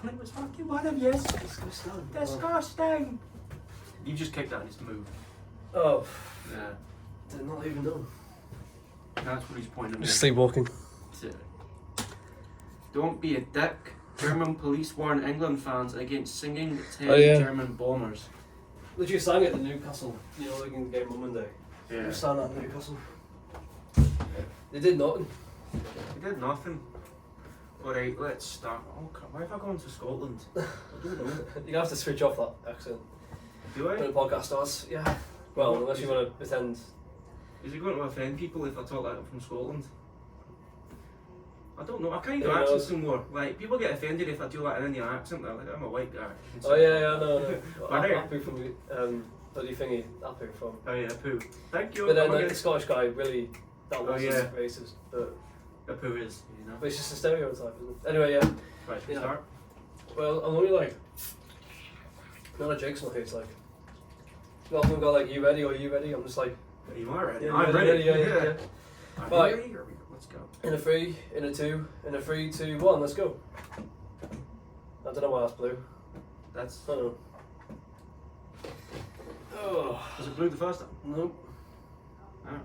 it was fucking one of yours. Disgusting. Disgusting. You just kicked that and it's moved. Oh, Yeah. did not even know. That's what he's pointing at. Just sleepwalking. Don't be a dick. German police warn England fans against singing 10 German bombers. Literally sang it at Newcastle, you know, like in the game on Monday. Yeah. They sang at Newcastle. They did nothing. They did nothing. Alright, let's start. Oh, why have I gone to Scotland? I don't know. You're gonna have to switch off that accent Do I? when the podcast starts. Yeah. Well, unless you want to pretend. Is it going to offend people if I talk like I'm from Scotland? I don't know. I can't do Who accents knows? anymore. Like, people get offended if I do like an Indian accent. They're like, I'm a white guy. Oh yeah, no. Right. Apu from bloody thingy. Apu from. Oh yeah, Apu. Thank you. But then I'm like, the against- Scottish guy really that Oh, wasn't yeah. racist, but Apu is, you know. it's just a stereotype, isn't it? Anyway, yeah. Right, should we Yeah. start? Well, I'm only like not a Jake's not here. It's like not often go like, you ready or you ready? I'm just like, You are ready. yeah, I'm you ready. yeah. Are Right. you ready? Or let's go. In a 3, in a 2, in a 3, 2, 1. Let's go. I don't know why that's blue. That's. I don't know. Oh Was it blue the first time? nope. Oh.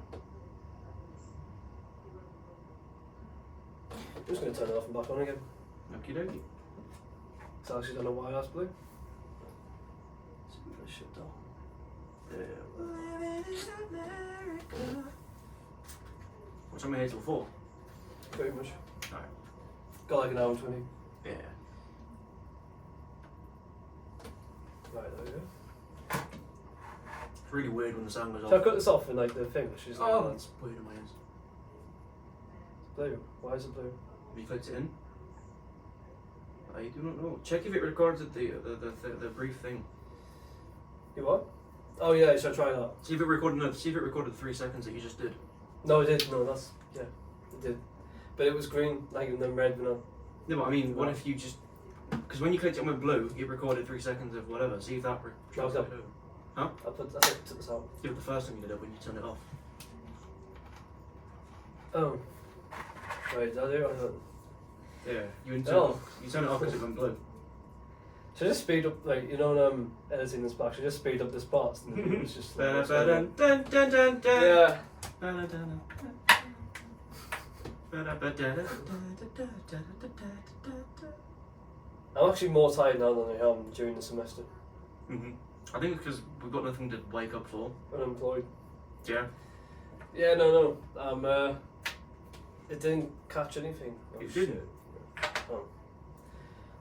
I'm just gonna turn it off and back on again. Okie dokie. So I actually don't know why that's blue. This shit though. What's on my head till 4? Pretty much. Alright. Got like an hour and 20. Yeah. Right, there we go. It's really weird when the sound goes off. Shall I cut this off in like the thing? She's like, Oh, that's weird in my ears. it's blue. Why is it blue? Have you clicked it in? I do not know. Check if it recorded the brief thing. You what? Oh yeah, should I try that? See if it recorded. See if it recorded the 3 seconds that you just did. No, it did. No, that's yeah, it did. But it was green, like, and then red, no. No, but I mean, what if you just? Because when you clicked it with blue, it recorded 3 seconds of whatever. See if that. No, it's not. Huh? I took this out. Do it the first time you did it when you turned it off. Oh. Wait, did I do it? I don't. Yeah. You didn't turn Oh. it off. You turned it off because it went blue. Should I just speed up, like, you know, when I'm editing this back, should I just speed up this part? And then it's just like, Dun, dun, dun, dun, dun. yeah. I'm actually more tired now than I am during the semester. Mhm. I think it's because we've got nothing to wake up for. Unemployed. Yeah. Yeah, no. It didn't catch anything. Oh, It didn't? shit. Oh.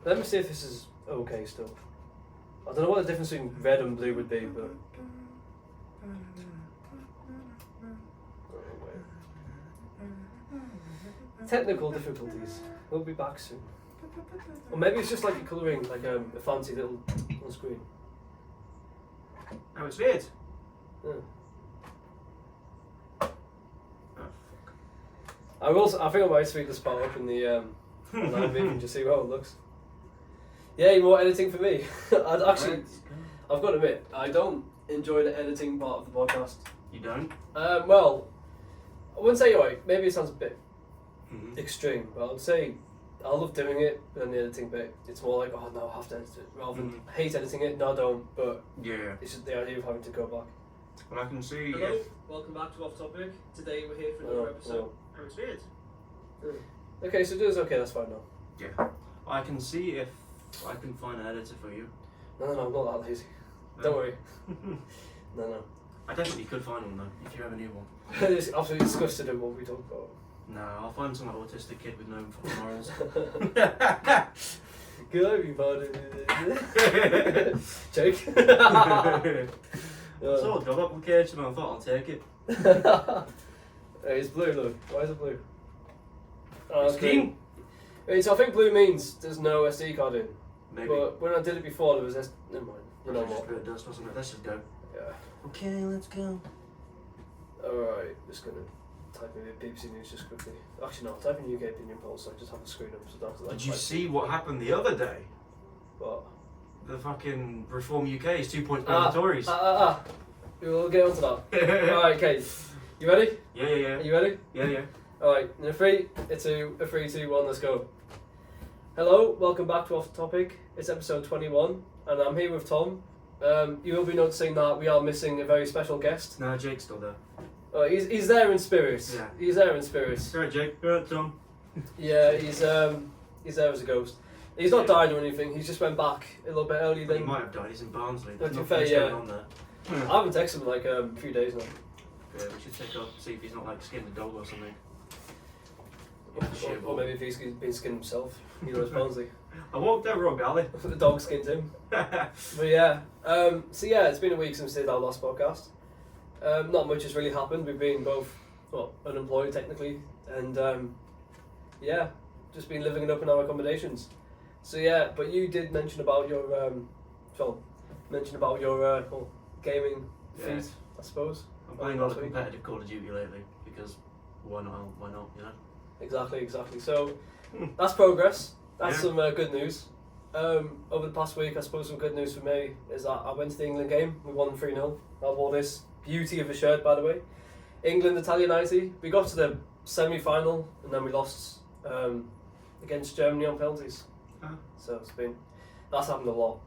Let me see if this is okay still. I don't know what the difference between red and blue would be, but. Oh, wait. Technical difficulties. We'll be back soon. Or maybe it's just like you're colouring like a fancy little on screen. Oh, it's weird. Yeah. Oh, fuck. I think I might speed this part up in the online video and just see how it looks. Yeah, more editing for me. I'd actually, Let's go. I've got to admit, I don't enjoy the editing part of the podcast. You don't? Well, I wouldn't say right. Maybe it sounds a bit Mm-hmm. extreme, but I would say I love doing it. But then the editing bit, it's more like, oh no, I have to edit it. Rather than I hate editing it. No, I don't. But Yeah. it's just the idea of having to go back. Well, I can see. Hello, welcome back to Off Topic. Today we're here for another episode. Oh, it's weird. Okay, so do this. Okay, that's fine now. Yeah. I can see if I can find an editor for you. No, I'm not that lazy. No. Don't worry. No. I definitely could find one though, if you ever knew one. It's absolutely disgusted at what we talk about. Nah, I'll find some autistic kid with no fucking morals. Good everybody. Jake. I saw a job application and I thought I'll take it. Hey, it's blue, look. Why is it blue? Oh, It's okay. green. Wait, so I think blue means there's no SD card in. Maybe. But when I did it before, there was Never mind. You know Just what? put it dust, wasn't it? Let's just go. Yeah. Okay, let's go. Alright, just gonna type in BBC News just quickly. Actually, no, type in UK opinion polls so I just have the screen up so I don't have to, like, Did you type- see what happened the other day? What? The fucking Reform UK is 2 points better than Tories. We'll get onto that. Alright, okay. You ready? Yeah. Are you ready? Yeah. Alright, in a 3, a 2, a 3, 2, 1, let's go. Hello, welcome back to Off the Topic. It's episode 21, and I'm here with Tom. You will be noticing that we are missing a very special guest. No, Jake's still there. He's there in spirit. Yeah. He's there in spirit. Alright, Jake. Alright, Tom. Yeah, he's there as a ghost. He's not died or anything. He just went back a little bit early. He Then might have died. He's in Barnsley. To There's be nothing fair, else yeah. going on there. I haven't texted him in like a few days now. Yeah, we should check up, see if he's not like skinned a dog or something. Or maybe if he's been skinned himself. He knows Barnsley. I walked down Rock Alley. The dog skinned him. But yeah, so yeah, it's been a week since we did our last podcast. Not much has really happened. We've been both, unemployed technically, and yeah, just been living it up in our accommodations. So yeah, but you did mention about your, gaming Yeah. feat, I suppose. I'm playing a lot of competitive Call of Duty lately because why not? Why not? You know. Exactly. So that's progress. That's Yeah. some good news. Over the past week, I suppose some good news for me is that I went to the England game. We won 3-0. I wore this beauty of a shirt, by the way. England, Italia 90. We got to the semi-final and then we lost against Germany on penalties. Ah. So that's happened a lot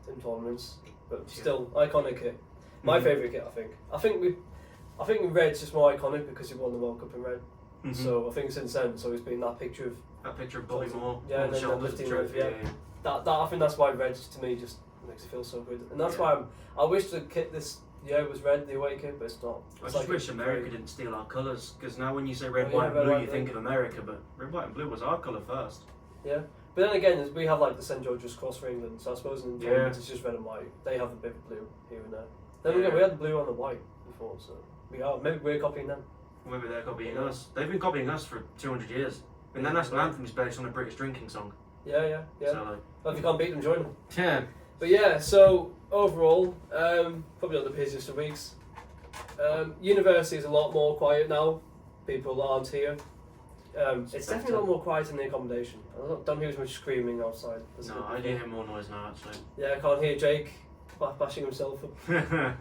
in tournaments, but still iconic kit. My favourite kit, I think red's just more iconic because you won the World Cup in red. Mhm. So I think since then it's always been that picture of That picture of Bobby Moore Yeah, on and the then shoulders of the lifting trophy. with, yeah. that I think that's why red to me just makes it feel so good, and that's Yeah. why I wish the kit this year was red, the away kit, but it's not. I It's just like wish America didn't steal our colours, because now when you say red, Oh, yeah, white, and red, blue, white, you blue. think of America, but red, white, and blue was our colour first. Yeah, but then again, we have like the St George's Cross for England, so I suppose in Yeah. tournaments it's just red and white. They have a bit of blue here and there. Then Yeah. again, we had the blue on the white before, so maybe we're copying them. Maybe they're copying Yeah. us. They've been copying us for 200 years. And their national anthem is based on a British drinking song. Yeah. So like, Well, if you can't beat them, join them. yeah. But yeah, so overall, probably not the busiest of weeks. University is a lot more quiet now. People aren't here. It's definitely a lot more quiet in the accommodation. I don't hear as much screaming outside. as No, I I did do before. hear more noise now actually. Yeah, I can't hear Jake bashing himself up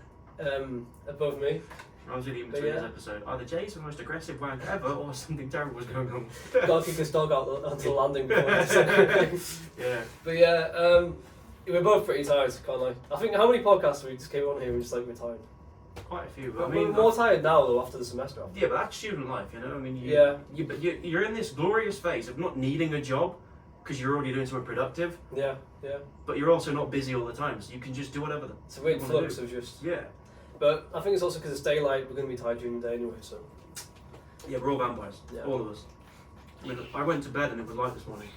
above me. I was really even But between yeah. this episode. Either Jay's the most aggressive wank ever, or something terrible was going on. Gotta kick this dog out onto the landing before I say Yeah. But yeah, we're both pretty tired, can't lie. I think how many podcasts we just came on here and just like we're tired. Quite a few. But I mean, we're more tired now though after the semester. yeah, but that's student life, you know. I mean, Yeah. You're in this glorious phase of not needing a job because you're already doing something productive, Yeah. but you're also not busy all the time, so you can just do whatever. It's a weird What flux do? of just. Yeah. But I think it's also because it's daylight. We're going to be tired during the day anyway. So Yeah, we're all vampires. Yeah. All of us. I mean, I went to bed and it was light this morning.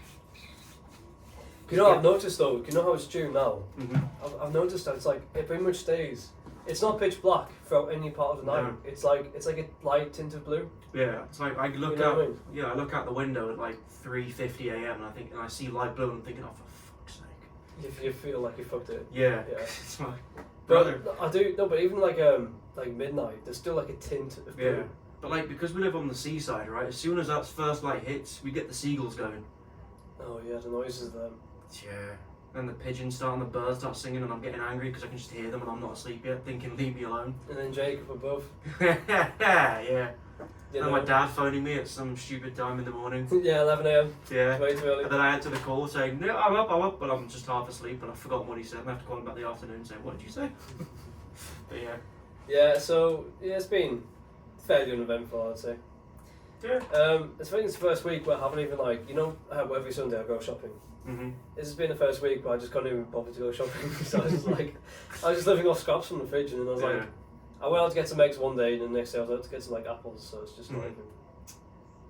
you know, I've noticed though. You know how it's June now. Mm-hmm. I've noticed that it's like it pretty much stays. It's not pitch black throughout any part of the night. No. It's like a light tint of blue. Yeah, it's like I look You know out. what I mean? Yeah, I look out the window at like 3:50 a.m. and I see light blue and I'm thinking, oh for fuck's sake. You feel like you fucked it. Yeah. Yeah. It's like, But brother. I do no. But even like midnight, there's still like a tint of blue. Yeah. But like because we live on the seaside, right? As soon as that first light hits, we get the seagulls going. Oh yeah, the noises of them. Yeah. Then the pigeons start and the birds start singing and I'm getting angry because I can just hear them and I'm not asleep yet, thinking leave me alone. And then Jake up above. Yeah. You And know. my dad phoning me at some stupid time in the morning. Yeah, 11 a.m. Yeah. Way too early. And then I answer the call saying, no, I'm up, but I'm just half asleep and I've forgotten what he said and I have to call him back the afternoon saying, what did you say? But yeah. Yeah, so yeah, it's been fairly uneventful, I'd say. Yeah. I think it's the first week where I haven't even how every Sunday I go shopping. Mm-hmm. This has been the first week where I just can't even bother to go shopping. So I was just living off scraps from the fridge, and then I was like, I went out to get some eggs one day, and then the next day I was out to get some like apples. So it's just not even.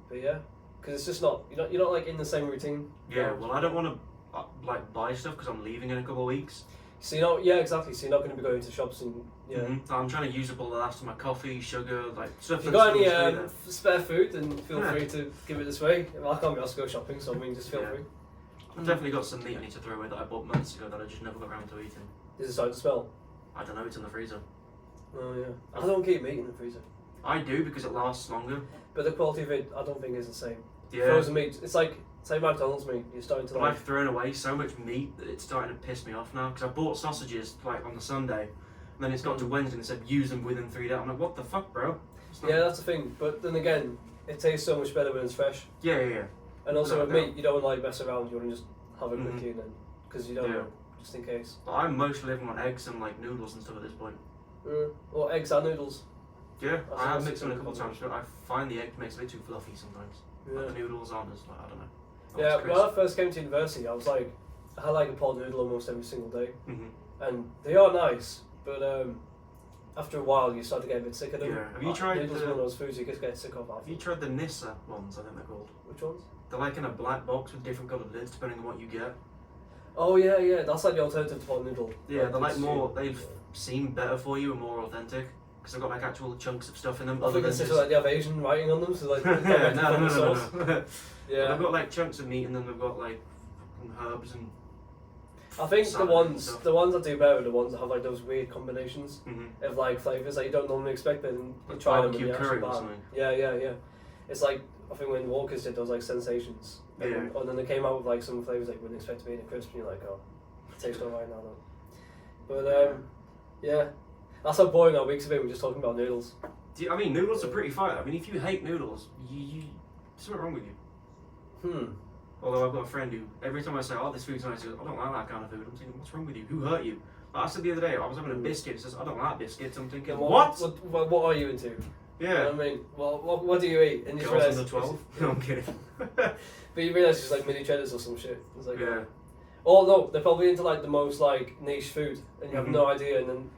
But yeah, because it's just not you're not like in the same routine. Yeah, well, I don't want to like buy stuff because I'm leaving in a couple of weeks. So exactly. So you're not going to be going to shops and yeah. Mm-hmm. So I'm trying to use up all the last of my coffee, sugar, like stuff. If you that's got any still there. spare food, then feel Yeah. free to give it this way. I can't be asked to go shopping, so I mean, just feel Yeah. free. I've definitely got some meat I need to throw away that I bought months ago that I just never got around to eating. Is it starting to smell? I don't know, it's in the freezer. Oh yeah. I don't keep meat in the freezer, I do because it lasts longer. but the quality of it, I don't think is the same. Yeah. Frozen meat, it's like say McDonald's meat. You're starting to But like. I've thrown away so much meat that it's starting to piss me off now. Because I bought sausages like on the Sunday, and then it's got to Wednesday and it said use them within 3 days. I'm like, what the fuck, bro? It's not- Yeah, that's the thing. But then again, it tastes so much better when it's fresh. Yeah. And also No, with no. meat, you don't like mess around. You want to just have a Mhm. quickie and then because you don't Yeah. know, just in case. But I'm mostly living on eggs and like noodles and stuff at this point. Or eggs and noodles. Yeah, That's I have also mixed them a good couple times, but I find the egg makes it a bit too fluffy sometimes. Yeah. Like the noodles aren't as like I don't know. Yeah, when I first came to university, I had like a pot noodle almost every single day, and they are nice, but after a while you start to get a bit sick of them. Yeah. Have you tried noodles? the- One of those foods you just get sick of Have after. you tried the Nissa ones? I think they're called. Which ones? They're like in a black box with different coloured lids depending on what you get. Oh yeah, that's like the alternative to pot noodle. Yeah, they're like it's- more. They seem better for you and more authentic because they've got like actual chunks of stuff in them. I other think than it's just like they have Asian writing on them, so like yeah, no. sauce. Yeah, They've got like chunks of meat and then they've got like herbs and. I think the salad and ones stuff. that do better are the ones that have like those weird combinations of like flavors that you don't normally expect, but then you Like try them and barbecue you curry actually or buy something. them. Yeah. It's like I think when Walkers did those like sensations, and, Yeah. and then they came out with like some flavors like you wouldn't expect to be in a crisp, and you're like, oh, it tastes alright now though. But yeah, that's how boring our weeks have been. We're just talking about noodles. I mean, noodles are pretty fire. I mean, if you hate noodles, you something wrong with you. Although I've got a friend who, every time I say, oh, this food's nice, he goes, I don't like that kind of food. I'm thinking, what's wrong with you? Who hurt you? Like I said the other day, I was having a biscuit. It says, I don't like biscuits. I'm thinking, And what? What are you into? Yeah. You know what I mean, well, what do you eat? And you Girls realise under 12. No, I'm kidding. but you realise it's like mini cheddars or some shit. It's like, Yeah. oh no, they're probably into like the most like niche food, and you have Mhm. no idea, and then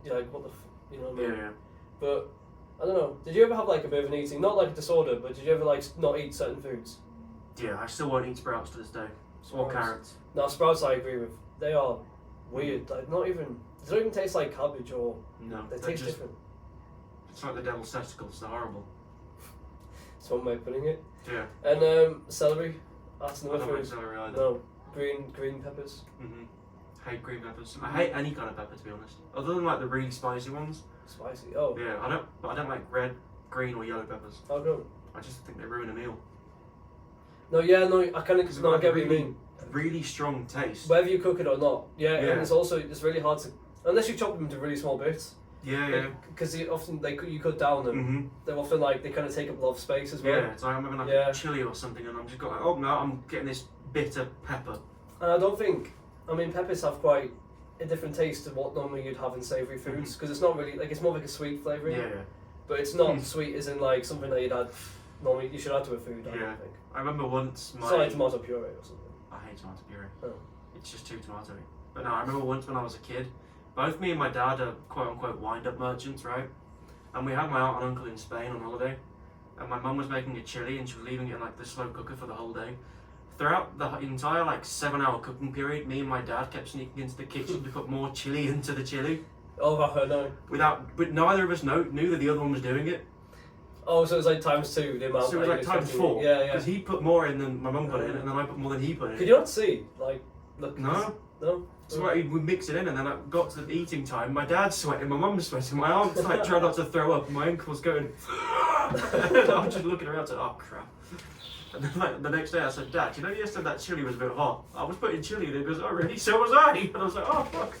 you're like, what the, you know what I mean? Yeah. But I don't know. Did you ever have like a bit of an eating, not like a disorder, but did you ever like not eat certain foods? Yeah, I still won't eat sprouts to this day. Or Sprouts. carrots. Now sprouts, I agree with. They are weird. Like not even. They don't even taste like cabbage, or No. they they're taste just, different. it's like the devil's testicles. They're horrible. That's one way of putting it. Yeah. And celery. That's I another don't like food. celery either. No, green peppers. Hate green peppers. I hate any kind of pepper, to be honest. Other than like the really spicy ones. Spicy. Oh, Yeah, I don't like red, green, or yellow peppers. how come? I just think they ruin a meal. No, I kind Because of no, I get what you really, mean. really strong taste. Whether you cook it or not, yeah. Yeah. And it's really hard to unless you chop them into really small bits. Yeah. Because often you cut down them. Mm-hmm. They're often like they kind of take up a lot of space as well. Yeah, so I'm having like Yeah. a chili or something, and I'm just got like, oh no, I'm getting this bitter pepper. And I don't think, I mean, peppers have quite a different taste to what normally you'd have in savoury foods because it's not really like it's more like a sweet flavouring. Yeah. But it's not Mm. sweet as in like something that you'd add normally you should add to a food. I Yeah. don't think. I remember once It's not like my. tomato puree or something. I hate tomato puree. Oh. It's just too tomatoey. But no, I remember once when I was a kid, both me and my dad are quote unquote wind-up merchants, right? And we had my aunt and uncle in Spain on holiday, and my mum was making a chili and she was leaving it in like the slow cooker for the whole day. Throughout the entire like 7-hour cooking period, me and my dad kept sneaking into the kitchen to put more chili into the chili, Oh, I've heard no. but neither of us knew that the other one was doing it. Oh, so it's like times two the amount. So it was like you're times expecting. 4. Yeah. Because he put more in than my mum put in, and then I put more than he put in. Could you not see? Like, look. No. No. So like, we mix it in, and then I got to the eating time. My dad's sweating, my mum's sweating, my aunt's like trying not to throw up, and my uncle's going. And I'm just looking around, saying, "Oh crap!" And then like the next day, I said, "Dad, you know yesterday that chili was a bit hot. I was putting chili in it." He goes, "Oh really? So was I." And I was like, "Oh fuck,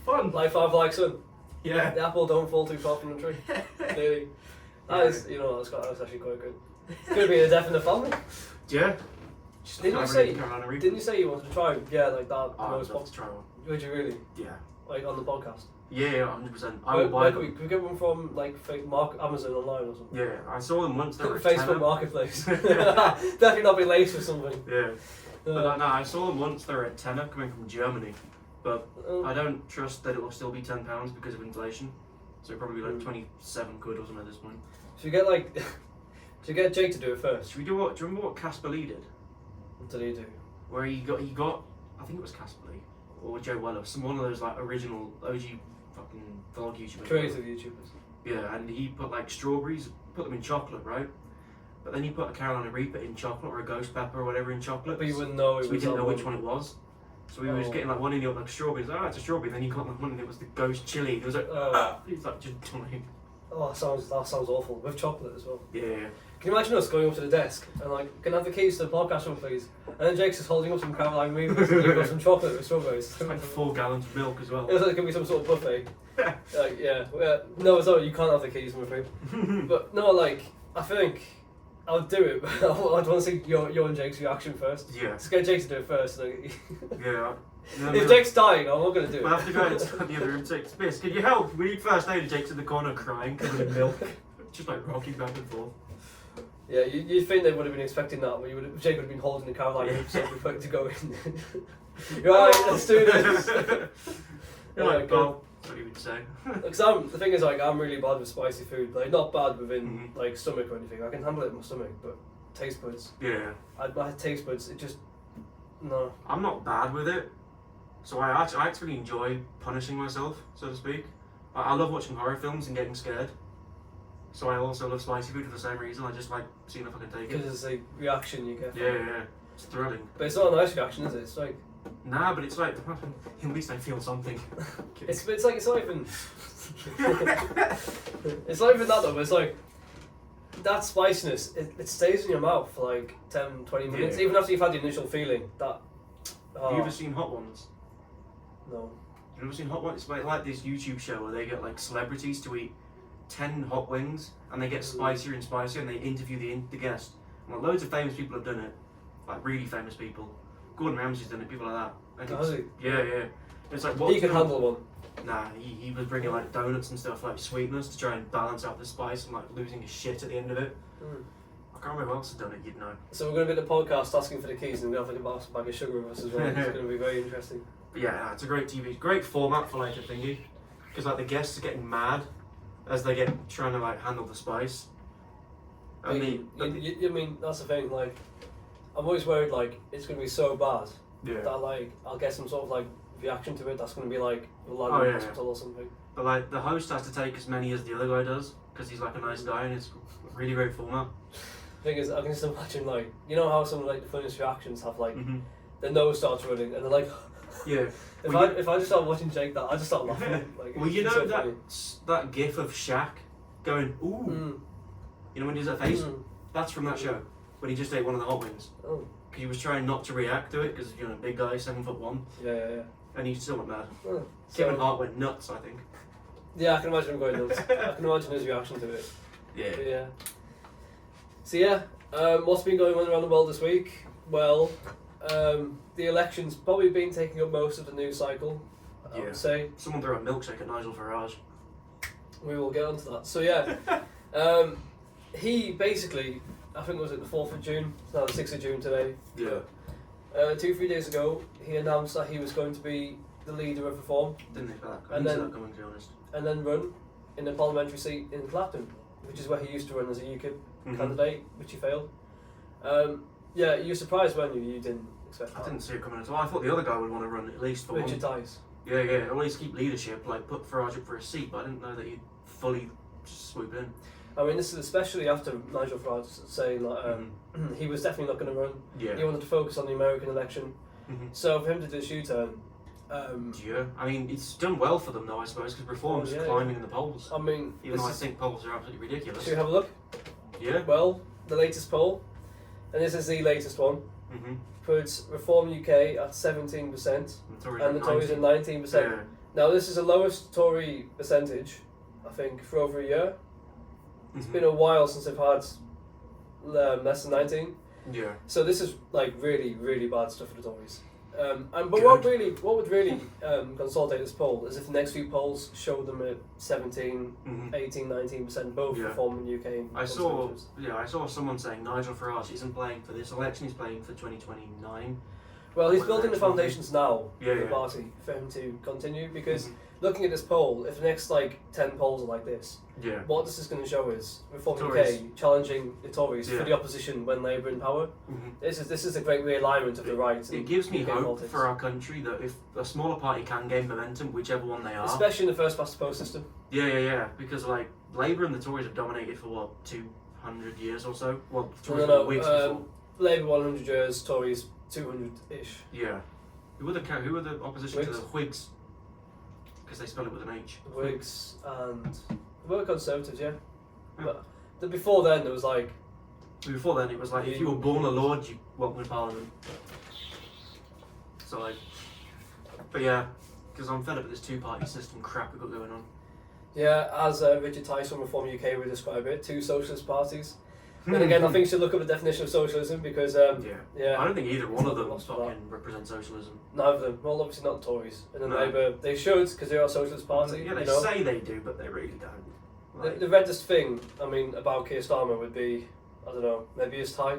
fun." Life have like son. Yeah. The apple don't fall too far from the tree. Clearly. That is, you know, that's actually quite good. Could be a death in the family. Yeah. Didn't you say you wanted to try? Yeah, like that. Oh, I'd most love to try one. Would you really? Yeah. Like on the podcast? Yeah, 100%. I Where will buy could them. we get one from? Like Amazon online or something? Yeah, I saw them once. They were a Facebook tenner. Marketplace. Definitely not be laced with something. Yeah. But no, I saw them once. They were at tenner coming from Germany, but I don't trust that it will still be £10 because of inflation. So it'll probably be like 27 quid or something at this point. Should we get like? Should we get Jake to do it first? Should we do what? Do you remember what Casper Lee did? What did he do? Where he got, I think it was Casper Lee or Joe Weller, one of those like original OG fucking vlog YouTubers. Creative YouTubers. Yeah, and he put like strawberries, put them in chocolate, right? But then he put a Carolina Reaper in chocolate or a ghost pepper or whatever in chocolate. But you wouldn't know. So we didn't know which one it was. So we were just Oh. getting like one in the like strawberries. Oh, it's a strawberry. And then he got like one and it was the ghost chili. It was like, Oh. he's like just dying. Oh, that sounds awful. With chocolate as well. Yeah. Can you imagine us going up to the desk and like, can I have the keys to the podcast room, please? And then Jake's just holding up some Caroline Reapers and you've got some chocolate with strawberries. It's like 4 gallons of milk as well. It was like it could be some sort of buffet. Like, yeah. No, sorry, you can't have the keys, I'm afraid. But no, like, I think I'll do it, but I'd want to see your and Jake's reaction first. Yeah. Let's get Jake to do it first. Yeah. If Jake's dying, I'm not going to do it. We'll have to go into the other room and say, Miss, can you help? We need first aid. And Jake's in the corner crying, covered in milk. Just like rocking back and forth. Yeah, you'd think they would have been expecting that, but Jake would have been holding the Caroline so before to go in. Right, let's do this. You're like, well, that's what you would say. Because the thing is, like, I'm really bad with spicy food. Like, not bad within like stomach or anything. I can handle it in my stomach, but taste buds. Yeah. My taste buds, it just no. I'm not bad with it, so I actually enjoy punishing myself, so to speak. I love watching horror films and getting scared. So I also love spicy food for the same reason. I just like seeing if I can take it. Because it's the reaction you get. Yeah. It's thrilling. But it's not a nice reaction, is it? It's like. Nah, but it's like at least I feel something. It's not even. It's not even that though. But it's like that spiciness. It stays in your mouth for like 10, 20 minutes, even after you've had the initial feeling. That. Have you ever seen Hot Ones? No. You've never seen Hot Ones? It's like this YouTube show where they get like celebrities to eat 10 hot wings, and they get spicier and spicier, and they interview the guest. And like, loads of famous people have done it, like really famous people. Gordon Ramsay's done it, people like that. And Has he? Yeah. It's like what He can handle one. Nah, he was bringing like donuts and stuff like sweetness to try and balance out the spice and like losing his shit at the end of it. I can't remember who else had done it. You'd know. So we're going to be at the podcast asking for the keys, and we're going to have like a bag of sugar with us as well. It's going to be very interesting. But yeah, it's a great TV, great format for like a thingy, because like the guests are getting mad as they get trying to like handle the spice. I mean, that's the thing. Like, I'm always worried like it's going to be so bad that like I'll get some sort of like reaction to it. That's going to be like a hospital or something. But like the host has to take as many as the other guy does because he's like a nice guy and it's really great format. The thing is, I can just imagine like how some of like the funniest reactions have like their nose starts running and they're like. Yeah. If I just start watching Jake, I just start laughing. Like, well, you know so that gif of Shaq going ooh, you know when he does that face? That's from that show when he just ate one of the hot wings. Oh. Because he was trying not to react to it because big guy, 7'1". Yeah. And he still went mad. Oh. Kevin Hart went nuts, I think. Yeah, I can imagine him going nuts. I can imagine his reaction to it. Yeah. But yeah. So yeah, what's been going on around the world this week? Well, the election's probably been taking up most of the news cycle, I would say. Someone threw a milkshake at Nigel Farage. We will get onto that. So yeah, he basically, I think it was the 4th of June, it's now the 6th of June today. Yeah. 2-3 days ago, he announced that he was going to be the leader of Reform. Didn't expect that. And then, that coming, to be honest. And then run in a parliamentary seat in Clapton, which is where he used to run as a UKIP candidate, which he failed. Yeah, you were surprised, weren't you? You didn't expect that. I didn't see it coming at all. I thought the other guy would want to run at least for Richard one. Tice. Yeah. Always keep leadership, like put Farage up for a seat, but I didn't know that he'd fully just swoop in. I mean, this is especially after Nigel Farage saying that he was definitely not going to run. Yeah. He wanted to focus on the American election. So for him to do this U-turn... yeah, I mean, it's done well for them though, I suppose, because Reform's climbing in the polls. I mean... Even though I think polls are absolutely ridiculous. Should we have a look? Yeah. Well, the latest poll, and this is the latest one, puts Reform UK at 17% and the Tories at 19%. Yeah. Now this is the lowest Tory percentage, I think, for over a year. It's been a while since they've had less than 19. Yeah. So this is like really, really bad stuff for the Tories. But what would really consolidate this poll is if the next few polls show them at 17, 18, 19%, both Reform in UK. And I saw someone saying Nigel Farage isn't playing for this election; he's playing for 2029. Well, he's building the foundations now for the party for him to continue because looking at this poll, if the next 10 polls are like this, what this is going to show is Reform UK challenging the Tories for the opposition when Labour in power. This is a great realignment of the right. It gives me hope for our country that if a smaller party can gain momentum, whichever one they are, especially in the first past the post system. Yeah. Because Labour and the Tories have dominated for what 200 years or so. Well, Tories Labour 100 years, Tories 200-ish. Yeah. Who were the opposition to the Whigs? Because they spell it with an H. Whigs and they were Conservatives, yeah. But before then, there was Before then, it was if you were born a lord, you welcome to Parliament. So but yeah, because I'm fed up with this two-party system crap we've got going on. Yeah, as Richard Tice from Reform UK would describe it, two socialist parties. Then again, I think you should look up the definition of socialism because I don't think either one of them Lost for that. fucking represent socialism. Neither of them. Well, obviously not the Tories. And then No. Labour, they should because they are a socialist party. Yeah, they you know? say they do, but they really don't. Like, The reddest thing, I mean, about Keir Starmer would be, I don't know, maybe his tie.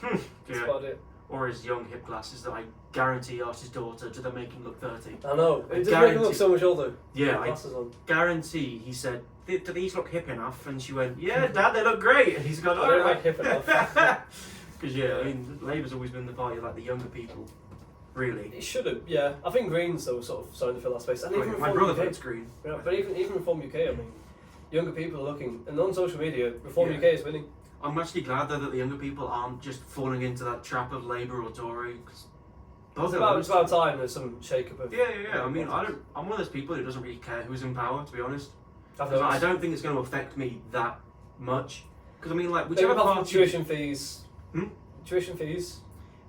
That's yeah. about it. Or his young hip glasses that I guarantee asked his daughter, do they make him look 30? I know. I It does make him guarantee- look so much older. Yeah, With I glasses on. guarantee he said, do these look hip enough? And she went, yeah, Dad, they look great. And he's gone, I don't like hip enough. Because, I mean, Labour's always been the party of like the younger people, really. It should have, yeah. I think Greens, though, sort of starting to fill that space. And even My Reform brother UK. votes Green. Yeah, but even Reform UK, I mean, younger people are looking, and on social media, Reform Yeah. UK is winning. I'm actually glad though that the younger people aren't just falling into that trap of Labour or Tory. 'Cause both of It's them. about time there's some shake-up of... Yeah. I mean, I'm one of those people who doesn't really care who's in power, to be honest. I've Because I noticed. don't think it's going to affect me that much. Because I mean, like, Maybe whichever apart from party. tuition fees. Hmm? Tuition fees.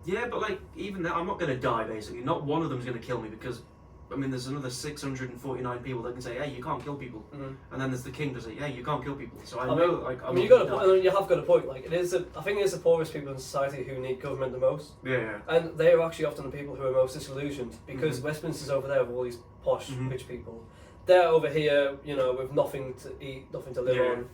Yeah, but like, even that, I'm not going to die. Basically, not one of them's going to kill me because. I mean, there's another 649 people that can say, "Hey, you can't kill people," Mm. and then there's the king that say, "Hey, you can't kill people." So I I know, mean, like, I mean, you got a point. I mean, you have got a point. Like, it is. I think it is the poorest people in society who need government the most, Yeah. and they are actually often the people who are most disillusioned because Mhm. Westminster's over there with all these posh Mhm. rich people. They're over here, you know, with nothing to eat, nothing to live Yeah. on.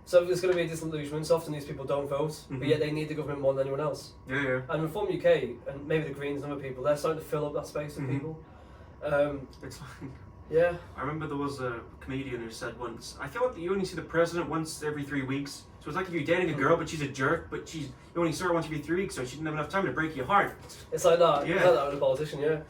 So there's going to be a disillusionment. So often these people don't vote, Mhm. but yet they need the government more than anyone else. Yeah. And Reform UK and maybe the Greens and other people, they're starting to fill up that space with Mhm. people. It's like. Yeah. I remember there was a comedian who said once, I feel like you only see the president once every 3 weeks. So it's like if you're dating a girl, but she's a jerk, but you only saw her once every 3 weeks, so she didn't have enough time to break your heart. It's like that. Yeah. It's like that with a politician, yeah.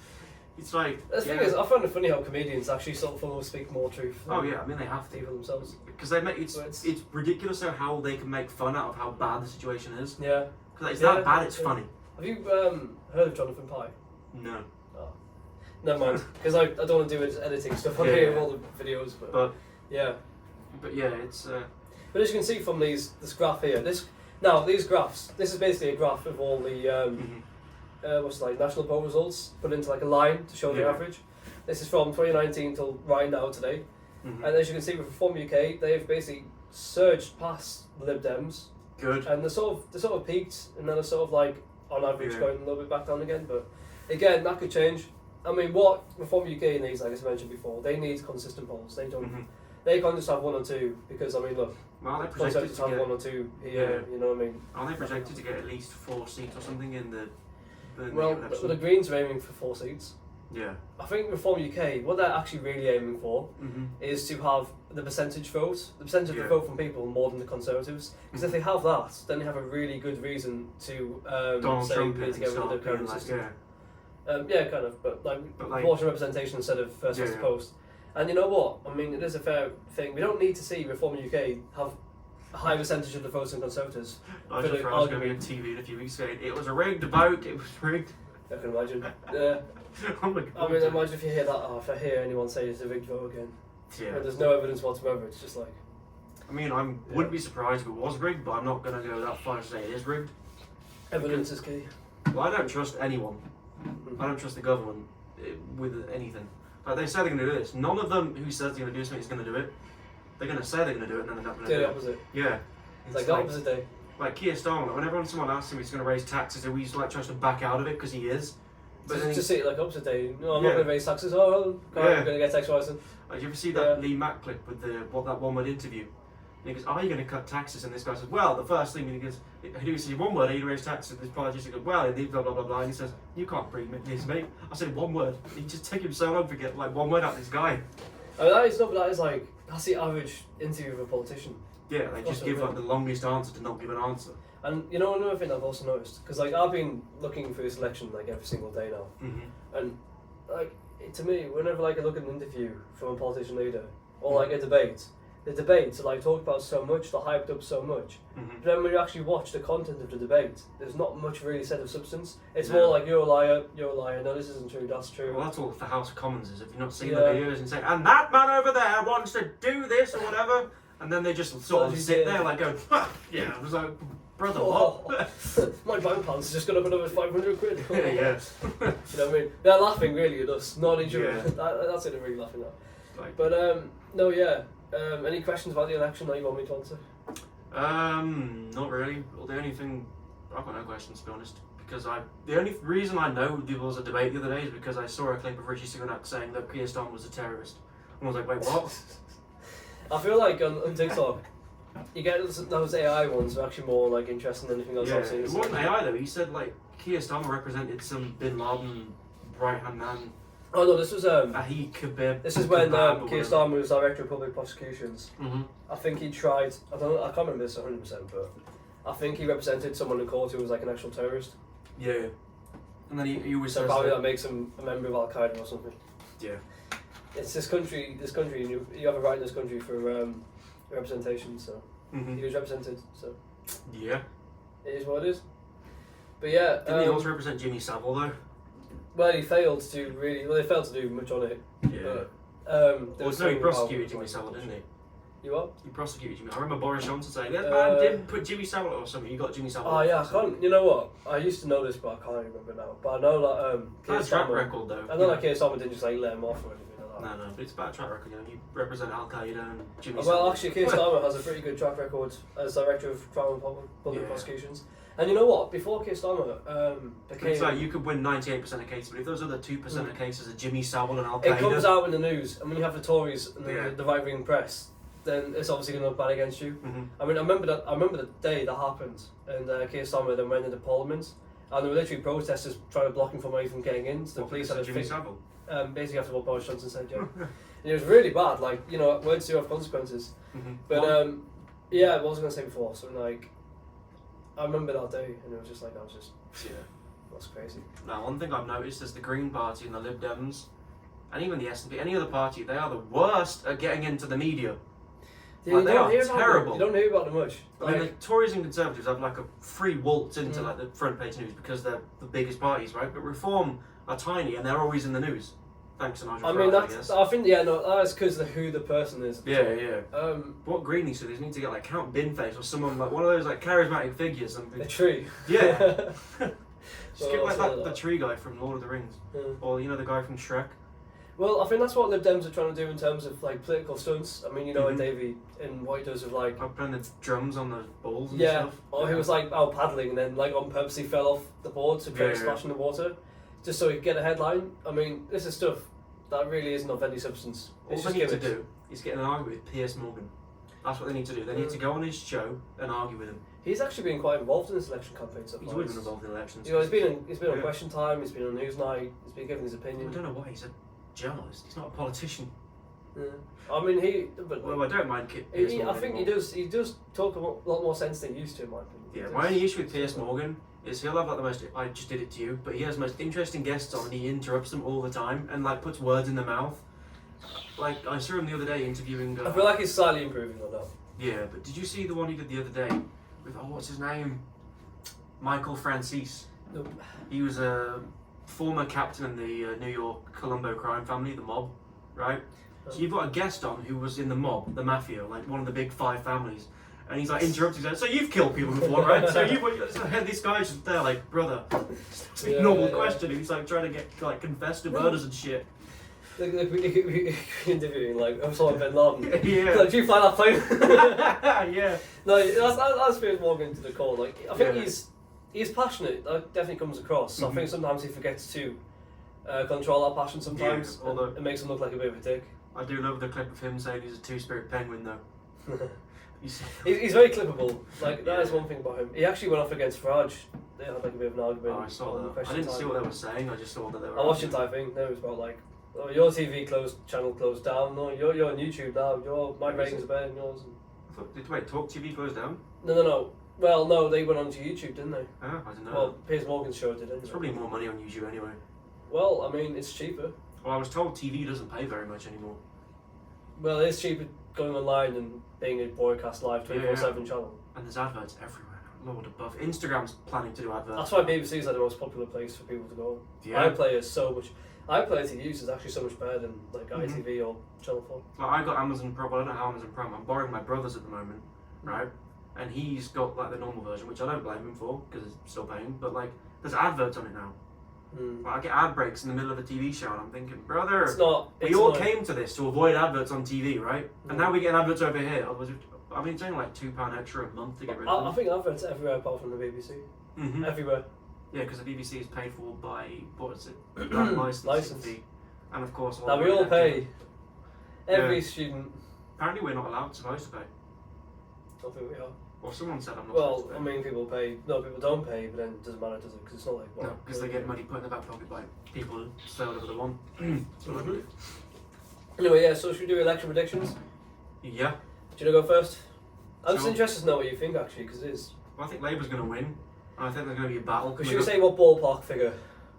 It's like. The thing is, I find it funny how comedians actually sort of speak more truth than Oh yeah, I mean they have to. people themselves. Because they make So it's ridiculous how they can make fun out of how bad the situation is. Yeah. Because it's Yeah, that bad, it's yeah. funny. Have you heard of Jonathan Pye? No. Never mind, because I don't want to do his editing stuff on Yeah, here yeah. of all the videos, but But yeah. yeah, it's But as you can see from this graph here, these graphs, this is basically a graph of all the mhm. what's it like national poll results put into like a line to show the Yeah. average. This is from 2019 till right now today, Mhm. and as you can see with Reform UK, they've basically surged past the Lib Dems, Good. and they sort of peaked, and then they're sort of like on average Yeah. going a little bit back down again. But again, that could change. I mean, what Reform UK needs, like I mentioned before, they need consistent polls. They don't. Mhm. They can't just have one or two because I mean, look, Well, they projected Conservatives to have get. one or two here. Yeah. You know what I mean? Aren't they projected to get at least 4 seats or something in the Well, election? the Greens are aiming for 4 seats. Yeah. I think Reform UK, what they're actually really aiming for Mhm. is to have the percentage vote, the percentage of Yeah. the vote from people more than the Conservatives. Because if they have that, then they have a really good reason to Donald say Trump we need to and get rid of start the being current like, system. yeah. Yeah, kind of, but like But, like- proportional representation instead of first past Yeah, the yeah. post. And you know what? I mean, it is a fair thing. We don't need to see Reform UK have a high percentage of the votes in Conservatives. Nigel the Farage going to be on argument. TV in a few weeks saying it was a rigged vote, it was rigged. I can imagine. Yeah. Oh my I god. mean, imagine if you hear that. Oh, if I hear anyone say it's a rigged vote again, Yeah. and there's no evidence whatsoever. It's just like. I mean, I wouldn't be surprised if it was rigged, but I'm not going to go that far to say it is rigged. Evidence is key. Well, I don't trust anyone. I don't trust the government with anything. Like, they say they're going to do this. None of them who says they're going to do something is going to do it. They're going to say they're going to do it, and then they're not going to Do do the it. opposite. Yeah. It's like the opposite day. Like Keir Starmer, whenever someone asks him he's going to raise taxes, he always like tries to back out of it because he is. But then Just see it like opposite day. No, I'm Yeah. not going to raise taxes. Oh, God, Yeah. I'm going to get tax rising. Did you ever see that Yeah. Lee Mack clip with that one-word interview? And he goes, "Are you going to cut taxes?" And this guy says, "Well, the first thing," and he goes, "He says one word, are you going to raise taxes?" And this politician goes, "Well, and blah blah blah blah." And he says, "You can't bring this, mate." I said one word. It just took him so long to get like one word out of this guy. I mean, that is not, but that is like, that's the average interview of a politician. Yeah, they just Also, give yeah. like the longest answer to not give an answer. And you know, another thing I've also noticed, because like I've been looking through this election like every single day now, Mm-hmm. and like to me, whenever like I look at an interview from a politician leader or like a debate, the debates are like talked about so much, they're hyped up so much. Mm-hmm. But then when you actually watch the content of the debate, there's not much really said of substance. It's No. more like you're a liar, no, this isn't true, that's true. Well, that's all the House of Commons is. If you've not seen Yeah. the videos and say, "And that man over there wants to do this or whatever," and then they just sort of Bloody sit did. there like going, "Yeah," I was like, "Brother, Oh, what?" my bank balance has just gone up another 500 quid. yeah, yeah. You know what I mean? They're laughing really at us, not at each other. Yeah. That's it, they're really laughing at. Like, But no, yeah. Any questions about the election that you want me to answer? Not really. Well, the only thing I've got no questions to be honest. Because the only reason I know there was a debate the other day is because I saw a clip of Rishi Sunak saying that Keir Starmer was a terrorist. And I was like, wait, what? I feel like on TikTok, you get those AI ones who are actually more like interesting than anything else Yeah, I've seen. it wasn't AI though. He said like Keir Starmer represented some Bin Laden right hand man. Oh no, this was Ahi Kebab. this is when Kebab or Keir whatever. Starmer was director of public prosecutions. Mhm. I think he tried. I don't know. I can't remember this 100%, but I think he represented someone in court who was like an actual terrorist. Yeah. And then he always So says probably that, that makes him a member of Al Qaeda or something. yeah. It's this country, and you have a right in this country for representation. So Mhm. he was represented. So Yeah. it is what it is. But yeah, Didn't he also represent Jimmy Savile though? well, he failed to really. Well, they failed to do much on it. Yeah. But Well, there was no, he something prosecuted about- Jimmy Savile, didn't he? You what? He prosecuted Jimmy. I remember Boris Johnson saying, that man didn't put Jimmy Savile or something. You got Jimmy Savile. Oh yeah, I off." So- can't. You know what? I used to know this, but I can't remember now. But I know that Keir Bad track Starmer. record though. I know that Keir Starmer didn't just like let him off or anything like that. No, but it's a bad track record. You know, you represent Al Qaeda and Jimmy Well, Savile. actually, Keir Starmer has a pretty good track record as director of Crown and Public Yeah. Prosecutions. And you know what? Before Keir Starmer But became, it's like you could win 98% of cases, but if those other 2% of cases are Jimmy Savile and Al it comes Qaeda. out in the news, and when you have the Tories and Yeah. the right-wing press, then it's obviously going to look bad against you. Mhm. I mean, I remember the day that happened, and Keir Starmer then went into Parliament, and there were literally protesters trying to block him from even getting in. So the What, police because had of to Jimmy Savile. basically after what Boris Johnson said, yeah. And it was really bad. Like, you know, words do have consequences. Mhm. But Well, yeah, what was I going to say before? So like, I remember that day, and it was just like yeah. that's crazy. Now, one thing I've noticed is the Green Party and the Lib Dems, and even the SNP, any other party, they are the worst at getting into the media. Yeah, Like, you they don't are hear about terrible. them. You don't hear about them much. I mean, Like, the Tories and Conservatives have like a free waltz into Mm. like the front page news because they're the biggest parties, right? But Reform are tiny and they're always in the news. Thanks to Nigel I mean, Farage, I that's. guess. I think that's because of who the person is. Yeah, yeah. But What Green needs to do is need to get like Count Binface or someone like one of those like charismatic figures and a tree. yeah. Just get Well, like I'll say the that. tree guy from Lord of the Rings, Yeah. or you know the guy from Shrek. Well, I think that's what Lib Dems are trying to do in terms of like political stunts. I mean, you know, Mhm. like Davey and what he does with like. Like playing the drums on the balls and Yeah, stuff. or he was like out paddling and then like on purpose he fell off the board to create a Yeah. splash in the water, just so he could get a headline. I mean, this is stuff that really isn't of any substance. All It's they just need to gimmicks. do is get in an argument with Piers Morgan. That's what they need to do. They need to go on his show and argue with him. He's actually been quite involved in this election campaign so He's far. always been involved in elections. You know, he's been on Yeah. Question Time. He's been on Newsnight. He's been giving his I opinion. don't know why he's a journalist. He's not a politician. Yeah. I mean, but Well, I don't mind Piers I Morgan. think anymore. he does talk a lot more sense than he used to, in my opinion. He Yeah, does. my only issue with Piers Morgan is he'll have like the most. I just did it to you, but he has the most interesting guests on, and he interrupts them all the time and like puts words in their mouth. Like I saw him the other day interviewing. I feel like he's slightly improving on that. Yeah, but did you see the one he did the other day with what's his name? Michael Francis. Nope. He was a former captain in the New York Colombo crime family, the mob, right? So you've got a guest on who was in the mob, the mafia, like one of the big five families. And he's like interrupting, he's like, so you've killed people before, right? So this guy's just there like, brother, it's a Yeah, normal yeah. question. He's like trying to get like confess to murders and shit. Like we interviewing like Osama bin Laden. Yeah. Like, do you fly that plane? Yeah. No, that's Piers Morgan to the core. Like, I think Yeah. he's passionate. That definitely comes across. I Mhm. think sometimes he forgets to control that passion. Sometimes, Yeah, although- and it makes him look like a bit of a dick. I do love the clip of him saying he's a two-spirit penguin though. He's very clippable. Like that is Yeah. one thing about him. He actually went off against Farage. They had like a bit of an argument. Oh, I saw on that. I Question didn't see Time. what they were saying. I just saw that they were. I watched the entire thing. No, it was about like, oh, your TV channel closed down. No, you're on YouTube now. My ratings are better than yours. Wait, Talk TV closed down? No. Well, no, they went onto YouTube, didn't they? Oh, I don't know. Well, Piers Morgan's show did, didn't There's it? probably more money on YouTube anyway. Well, I mean, it's cheaper. Well, I was told TV doesn't pay very much anymore. Well, it's cheaper going online and being a broadcast live 24/7 channel. And there's adverts everywhere. Lord above. Instagram's planning to do adverts. That's why BBC is like the most popular place for people to go. Yeah. iPlayer is so much. iPlayer to use is actually so much better than like Mhm. ITV or Channel 4. Like, I got Amazon Prime. Well, I don't know how Amazon Prime. I'm borrowing my brother's at the moment, right? And he's got like the normal version, which I don't blame him for because it's still paying. But like, there's adverts on it now. Mm. Like, I get ad breaks in the middle of a TV show, and I'm thinking, brother, It's not. we It's all not, came to this to avoid adverts on TV, right? And now we're getting adverts over here. I mean, it's only like £2 extra a month to get rid I of them. think adverts everywhere apart from the BBC. Mm-hmm. Everywhere. Yeah, because the BBC is paid for by, what is it? That licensing License. fee. And of course, Now we all pay. Every Yeah. student. Apparently, we're not allowed supposed to pay. I don't think we are. Or someone said I'm not Well, supposed to I pay. mean, people pay. No, people don't pay, but then it doesn't matter, does it? Because it's not like. No, because they get money put in the back pocket by people who say whatever they want. That's what I do. Anyway, yeah. So should we do election predictions? Yeah. Do you want to go first? I'm just Sure. interested to know what you think actually, because it is. Well, I think Labour's going to win. And I think there's going to be a battle. Because coming you up. say what ballpark figure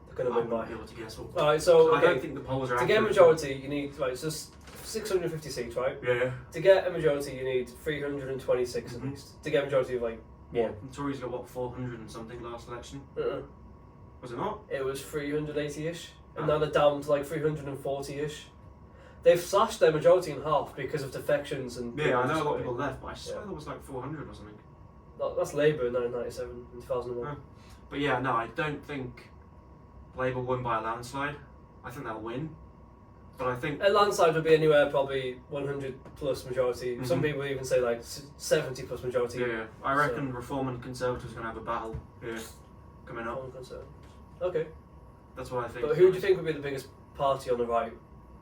they're going I to win wouldn't by? be able to guess what. Alright, so I don't okay. think the polls are To get a accurate. majority, you need right. So 650 seats, right? Yeah. To get a majority, you need 326 at Mhm. least. To get a majority of like. Yeah. The Tories got what, 400 and something last election? Uh-uh. Was it not? It was 380-ish, and Ah. now they're down to like 340-ish. They've slashed their majority in half because of defections and. Yeah, I know a just lot of quitting. people left, but I swear Yeah. there was like 400 or something. That's Labour in 1997 and 2001. Ah. But yeah, no, I don't think Labour won by a landslide. I think they'll win. But I think. A landslide would be anywhere probably 100 plus majority. Some Mhm. people even say like 70 plus majority. Yeah, I reckon Reform and Conservatives are going to have a battle here coming up. One concern. Okay, That's what I think. but who do you think would be the biggest party on the right?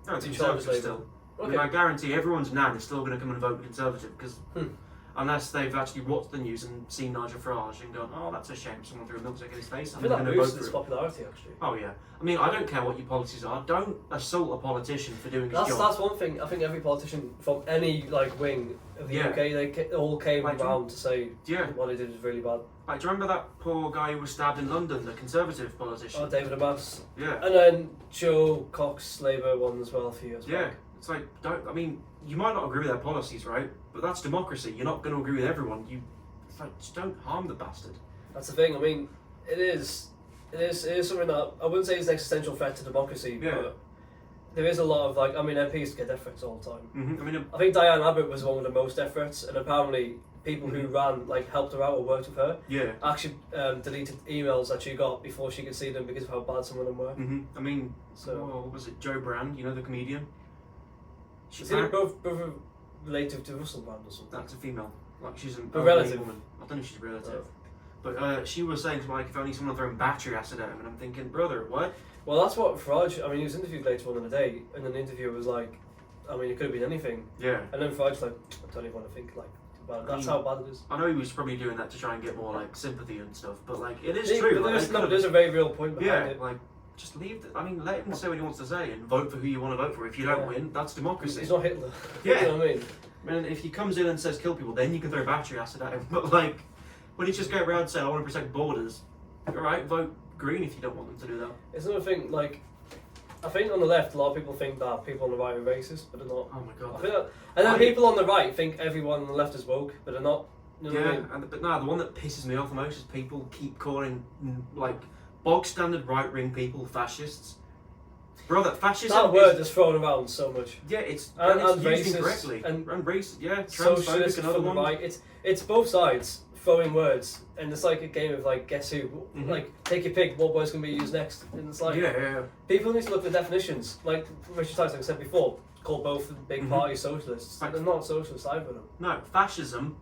No, to Conservative challenge still. I Okay. mean, I guarantee everyone's nan is still going to come and vote Conservative because Hmm. unless they've actually watched the news and seen Nigel Farage and gone, oh, that's a shame, someone threw a milkshake in his face. I I'm feel going that to vote boosted for its him. popularity actually. Oh yeah. I mean, I don't care what your policies are. Don't assault a politician for doing his job. That's one thing. I think every politician from any like wing of the Yeah. UK, all came Like, round to say Yeah. what they did was really bad. Like, do you remember that poor guy who was stabbed in London, the Conservative politician? Oh, David Abbas, Yeah. and then Joe Cox, Labour won as well a few years Yeah. back. It's like, don't. I mean, you might not agree with their policies, right? But that's democracy. You're not going to agree with everyone. It's like, just don't harm the bastard. That's the thing. I mean, it is something that I wouldn't say is an existential threat to democracy, Yeah. but there is a lot of like. I mean, MPs get death threats all the time. I mean, I think Diane Abbott was one of the most death threats, and apparently people who Mhm. ran like helped her out or worked with her yeah. actually deleted emails that she got before she could see them because of how bad some of them were. I mean, So what was it? Joe Brand, you know, the comedian. She is it both related to Russell Brand or something? That's a female. Like, she's an A elderly relative? woman. I don't know if she's a relative. Oh. But she was saying, like, if only someone thrown battery acid at him, and I'm thinking, brother, what? Well, that's what Farage. I mean, he was interviewed later on in the day, and then the interviewer was like, I mean, it could have been anything. Yeah. And then Farage's like, I don't even want to think like about it. That's I how mean, bad it is. I know he was probably doing that to try and get more, like, sympathy and stuff, but, like, it is Yeah, true. but Like, there's, they no, could've- there's a very real point behind yeah, it. like, just leave the, I mean, let him say what he wants to say and vote for who you want to vote for. If you don't Yeah. win, that's democracy. He's not Hitler. Yeah. You know what I mean? I mean, if he comes in and says kill people, then you can throw battery acid at him. But, like, when he just go around saying, I want to protect borders, alright, vote green if you don't want them to do that. It's another thing, like, I think on the left, a lot of people think that people on the right are racist, but they're not. Oh my I god. think that, and then I- people on the right think everyone on the left is woke, but they're not. You know what I Yeah, mean? but no, the one that pisses me off the most is people keep calling, like, bog standard right wing people fascists. Brother, fascism That word is, is thrown around so much. yeah, it's, And it's used racist, incorrectly. and racist, yeah, transphobic, Socialist another from the one. right. It's both sides throwing words, and it's like a game of like guess who. Mhm. Like take your pick, what word's gonna be used next, and it's like Yeah. people need to look at the definitions. Like Richard Tyson said before, call both the big Mhm. parties socialists. Right. They're not socialists either of them. No, fascism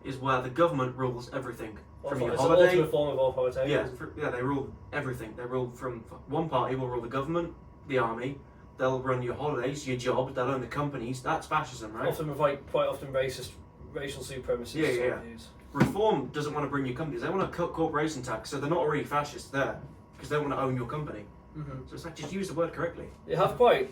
is where the government rules everything. From your It's an holiday. ultimate form of Yeah, authoritarianism. they rule everything. They rule from one party will rule the government, the army. They'll run your holidays, your job. They'll own the companies. That's fascism, right? Often with like quite often racist, racial supremacist Yeah, sort yeah. of views. Reform doesn't want to bring you companies. They want to cut corporation tax, so they're not already fascist there because they want to own your company. Mm-hmm. So it's like just use the word correctly. They have quite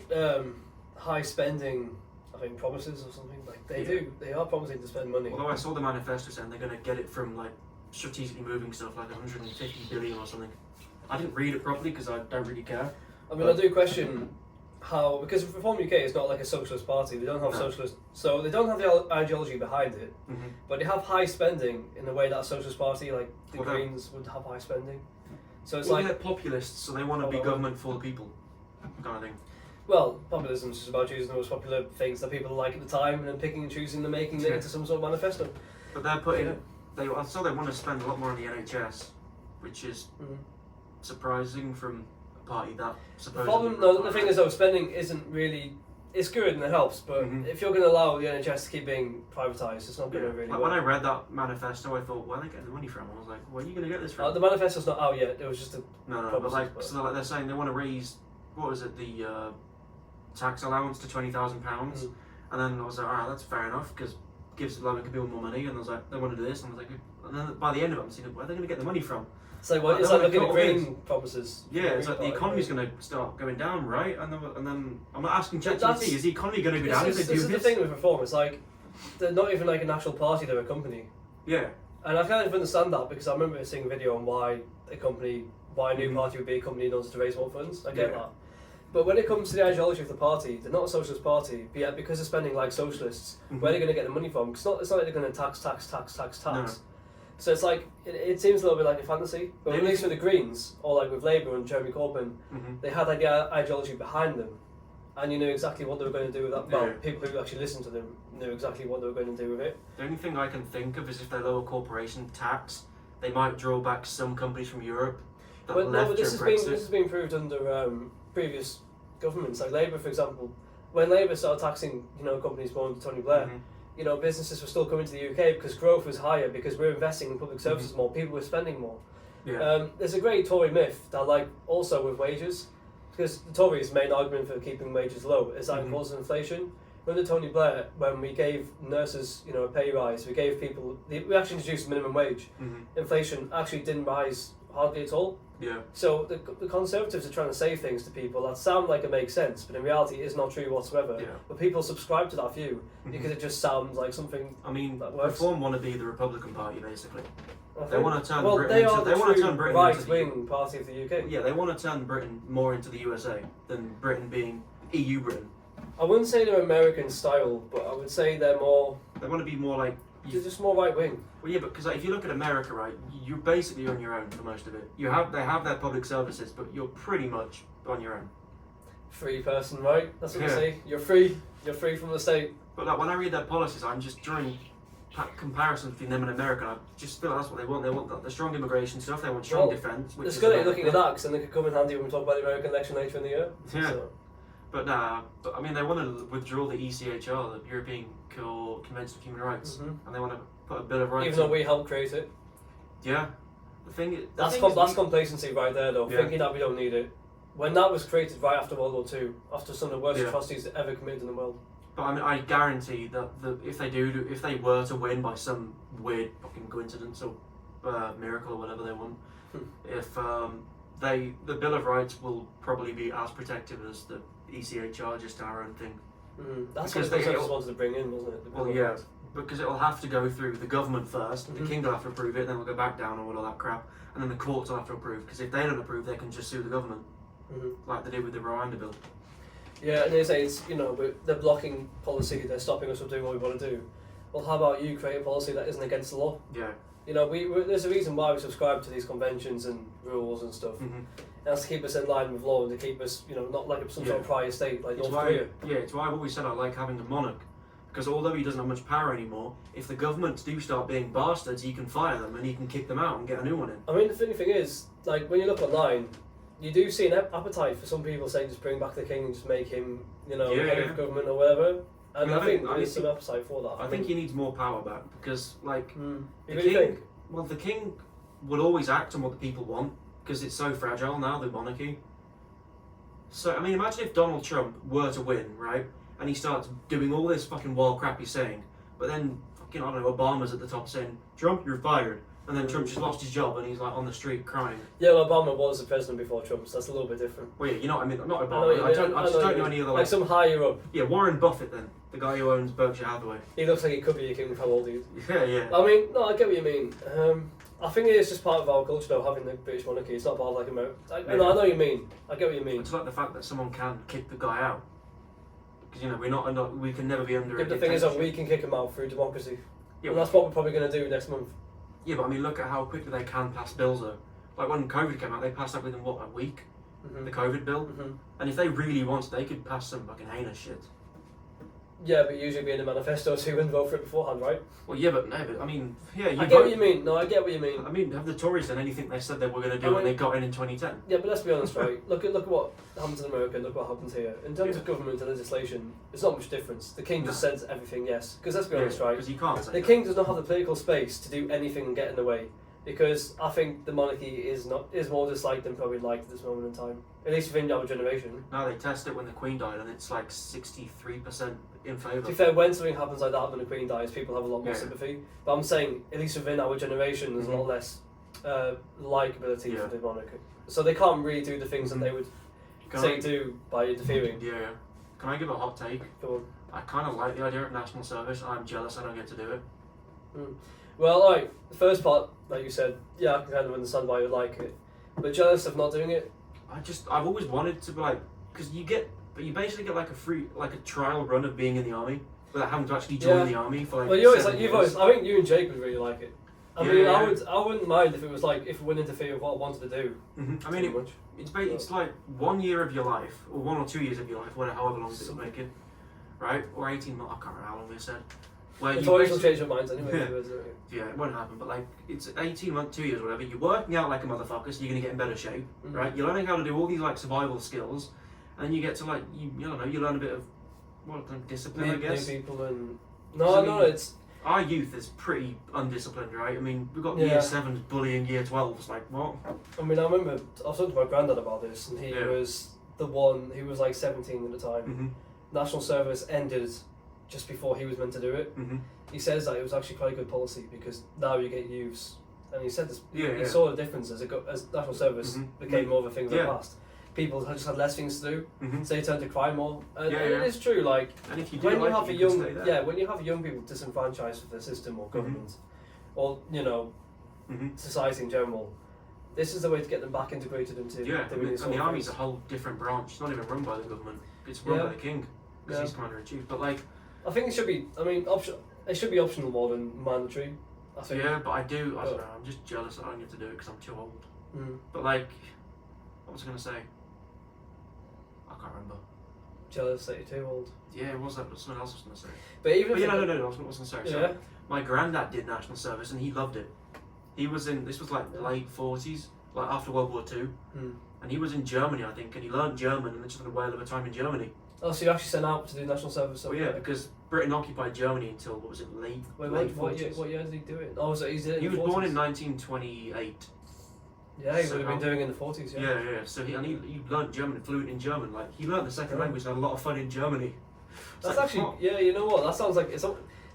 high spending, I think, promises or something. Like they Yeah. do. They are promising to spend money. Although I saw the manifesto saying they're going to get it from like strategically moving stuff, like 150 billion or something. I didn't read it properly because I don't really care. I mean, I do question how, because Reform UK is not like a socialist party. They don't have No. socialist, so they don't have the ideology behind it. Mm-hmm. But they have high spending in the way that a socialist party, like the Well, they're- Greens, would have high spending. So it's Well, like, they're populists, so they want to be Oh, government for the people, kind of thing. well, populism is just about choosing the most popular things that people like at the time and then picking and choosing and making it Yeah. into some sort of manifesto. But they're putting. Yeah. I saw they want to spend a lot more on the NHS, which is Mhm. surprising from a party that The supposedly. problem, no, the thing is though, spending isn't really it's good and it helps, but Mhm. if you're going to allow the NHS to keep being privatised, it's not going Yeah. to really Like work. when I read that manifesto, I thought, where are they getting the money from? I was like, where are you going to get this from? The manifesto's not out yet. It was just a No, but promises, like, but- so like they're saying they want to raise, what was it, the tax allowance to £20,000, Mm. and then I was like, alright, that's fair enough because gives low income people more money, and I was like, they want to do this, and I was like, and then by the end of it, I'm thinking, where are they going to get the money from? So Like, it's they like wanna looking at cut all green promises. Yeah, it's like the Green economy's Party. going to start going down, right? And then I'm not asking But that's- ChatGPT, is the economy going to go This down if is, they this do is this? the thing with reform. It's like they're not even like an actual party; they're a company. Yeah, And I kind of understand that because I remember seeing a video on why a new Mhm. party would be a company in order to raise more funds. I get Yeah. that. But when it comes to the ideology of the party, they're not a socialist party, but yet because they're spending like socialists, Mhm. where are they going to get the money from? 'Cause it's not like they're going to tax. No. So it's like, it seems a little bit like a fantasy. But at Maybe- least with the Greens, or like with Labour and Jeremy Corbyn, Mhm. they had like the ideology behind them. And you knew exactly what they were going to do with that. Well, Yeah. people who actually listened to them knew exactly what they were going to do with it. The only thing I can think of is if they lower corporation tax, they might draw back some companies from Europe that But no, left but this during has Brexit. been proved under previous governments, like Labour, for example. When Labour started taxing, companies born to Tony Blair, Mhm. businesses were still coming to the UK because growth was higher, because we're investing in public services more, people were spending more. Yeah. There's a great Tory myth that, like, also with wages, because the Tories' main argument for keeping wages low is that it Mhm. causes inflation. Under Tony Blair, when we gave nurses, a pay rise, we gave people, we actually introduced minimum wage. Mhm. Inflation actually didn't rise hardly at all. Yeah. So the Conservatives are trying to say things to people that sound like it makes sense, but in reality is not true whatsoever. Yeah. But people subscribe to that view Mhm. because it just sounds like something. I mean, That works. Reform want to be the Republican Party, basically. I They think- want to turn well, Britain they into, are they the want to true turn Britain into the right-wing party of the UK. Yeah, they want to turn Britain more into the USA than Britain being EU Britain. I wouldn't say they're American style, but I would say they're more. They want to be more like. They're just more right-wing. Well, yeah, but because if you look at America, right, you're basically on your own for most of it. They have their public services, but you're pretty much on your own. Free person, right? That's what Yeah. they say. You're free. You're free from the state. But like when I read their policies, I'm just drawing comparisons between them and America. I just feel like that's what they want. They want the strong immigration stuff. They want strong Well, defense. Which It's is good that you're America. looking at that, because then they could come in handy when we talk about the American election later in the year. Yeah. So, But I mean, they want to withdraw the ECHR, the European Convention of Human Rights, mhm. and they want to put a Bill of Rights. Even though in. we helped create it. Yeah. The thing is, That's the thing is that's we- complacency right there, though. Yeah. Thinking that we don't need it. When that was created right after World War II, after some of the worst Yeah. atrocities ever committed in the world. But I mean, I guarantee that if they were to win by some weird fucking coincidence or miracle or whatever they want, Hmm. if the Bill of Rights will probably be as protective as the ECHR, just our own thing. That's Because what the they- Conservatives wanted to bring in, wasn't it? The Bill Well, of yeah, Rights. because it'll have to go through the government first. The Mhm. king will have to approve it, then it'll go back down and all that crap, and then the courts will have to approve. Because if they don't approve, they can just sue the government, Mhm. like they did with the Rwanda bill. Yeah, and they say it's, they're blocking policy, they're stopping us from doing what we want to do. Well, how about you create a policy that isn't against the law? Yeah. There's a reason why we subscribe to these conventions and rules and stuff. Mm-hmm. That's to keep us in line with law and to keep us, not like some sort Yeah. of prior state like It's North why, Korea. yeah, it's why I've always said I like having a monarch. Because although he doesn't have much power anymore, if the governments do start being bastards, he can fire them and he can kick them out and get a new one in. I mean, the funny thing is, like, when you look online, you do see an appetite for some people saying just bring back the king and just make him, head Yeah. of government or whatever. And I think I there's some appetite for that. I think he needs more power back because, like, You the really king. think? Well, the king will always act on what the people want because it's so fragile now, the monarchy. So, I mean, imagine if Donald Trump were to win, right? And he starts doing all this fucking wild crap he's saying, but then, fucking, I don't know, Obama's at the top saying, Trump, you're fired. And then Trump just lost his job and he's like on the street crying. Yeah, well, Obama was the president before Trump, so that's a little bit different. Well, yeah, you know what I mean? Not I know Obama. what you I mean, just what don't you know mean. any other Like some higher up. Yeah, Warren Buffett then, the guy who owns Berkshire Hathaway. He looks like he could be a king with how old he is. Yeah, yeah. I mean, no, I get what you mean. I think it's just part of our culture, though, having the British monarchy. It's not part of like America. I know what you mean. I get what you mean. It's like the fact that someone can kick the guy out. Because, we can never be under Yeah, a the thing is that dictatorship. we can kick him out through democracy. Yeah, And that's what we're probably going to do next month. Yeah, but I mean, look at how quickly they can pass bills though. Like when COVID came out, they passed that within what, a week? Mm-hmm. The COVID bill? Mm-hmm. And if they really wanted, they could pass some fucking heinous shit. Yeah, but usually be in the manifesto so you wouldn't vote for it beforehand, right? Well, yeah, but no, but I mean, yeah, you I get vote. what you mean. No, I get what you mean. I mean, have the Tories done anything they said they were going to do I when mean- they got in 2010? Yeah, but let's be honest, right? Look at what happens in America. Look what happens here. In terms Yeah. of government and legislation, there's not much difference. The king just says everything yes. Because let's be honest, right? Because you can't say The that. king does not have the political space to do anything and get in the way. Because I think the monarchy is more disliked than probably liked at this moment in time. At least within our generation. No, they test it when the Queen died, and it's like 63% in To favour. be fair, when something happens like that when the Queen dies, people have a lot more Yeah. sympathy. But I'm saying, at least within our generation, there's a lot less likability Yeah. for the monarchy. So they can't really do the things that they would Can say I, do by interfering. yeah. Can I give a hot take? Go on. I kind of like the idea of national service. I'm jealous I don't get to do it. Well, alright, the first part, like you said, yeah, I can kind of understand why you like it. But jealous of not doing it? I've always wanted to be like, because you basically get like a trial run of being in the army without having to actually join Yeah. the army for like. Well, you always, 7 you've years. always, I think you and Jake would really like it. I Yeah, mean, yeah. I wouldn't mind if it was like, if it wouldn't interfere with what I wanted to do. Mhm. I too mean, much. it's like 1 year of your life, or 1 or 2 years of your life, whatever, however long it would make it, right? Or 18 months. I can't remember how long they said. Where It's you always will basically- change your minds anyway. Yeah. Afterwards, isn't it? Yeah, it won't happen, but like it's 18 months, 2 years, whatever. You're working out like a motherfucker, so you're gonna get in better shape, Mhm. right? You're learning how to do all these like survival skills, and then you get to like you don't know, you learn a bit of like discipline, I Meet guess. new people and... Because, I No, mean- it's... Our youth is pretty undisciplined, right? I mean, we've got Yeah. year 7s bullying year 12s, like what? I mean, I remember, I was talking to my granddad about this, and he Yeah. was the one, he was like 17 at the time. Mm-hmm. National service ended just before he was meant to do it. Mm-hmm. He says that it was actually quite a good policy because now you get youths, and he said this. Yeah, he yeah. saw the difference as national service Mhm. became more of a thing of the Yeah. past. People just had less things to do, Mm-hmm. so they turned to crime more. And, Yeah, and yeah. it is true. Like And if you do when you like have it, a you can young, stay there. yeah, when you have young people disenfranchised with the system or government, or Mm-hmm. society in general, this is the way to get them back integrated into Yeah, doing this and the whole army's a thing. whole different branch. It's not even run by the government. It's run Yeah. by the king because Yeah. he's commander in chief. But like, I think it should be. I mean, it should be optional more than mandatory. I think. yeah, but I don't But- know. I'm just jealous that I don't get to do it because I'm too old. Mm. But like, what was I gonna say? I can't remember. Jealous that you're too old. Yeah, what was that? Something else I was gonna say. But even But if yeah, it- no. I was gonna say. Yeah. So my granddad did national service and he loved it. He was in. This was like late 40s, like after World War II, Mm. and he was in Germany, I think, and he learned German and then just had a whale of a time in Germany. Oh, so you actually sent out to do national service? So yeah, because Britain occupied Germany until what was it, late Wait, late what 40s. year did he do it? Oh, so he did it in He the was born 40s? in 1928. Yeah, he so would have been now- doing it in the 40s, yeah. Yeah. So he learned German, fluent in German. Like he learned the second Yeah. language and had a lot of fun in Germany. It's That's like, actually, what? yeah, you know what? That sounds like,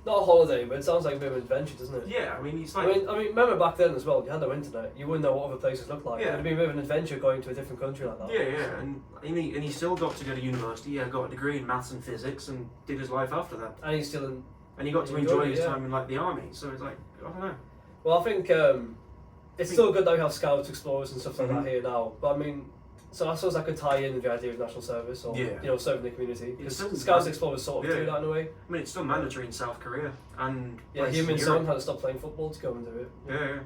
not a holiday, but it sounds like a bit of an adventure, doesn't it? Yeah, I mean he's I like mean, remember back then as well, you had no internet, you wouldn't know what other places looked like. It Yeah. would have been a bit of an adventure going to a different country like that. yeah, and he still got to go to university. Yeah, got a degree in maths and physics and did his life after that. And he's still in. And he got to He enjoy enjoyed it, his yeah. time in like the army. So it's like I don't know. Well, I think it's still good that we have scouts, explorers, and stuff like Mhm. that here now. But I mean, so I suppose that could tie in with the idea of national service or Yeah. serving the community. It's Because still- scouts, explorers sort of Yeah. do that in a way. I mean it's still mandatory in South Korea and Yeah, places Human in Son Europe. had to stop playing football to go and do it. Yeah.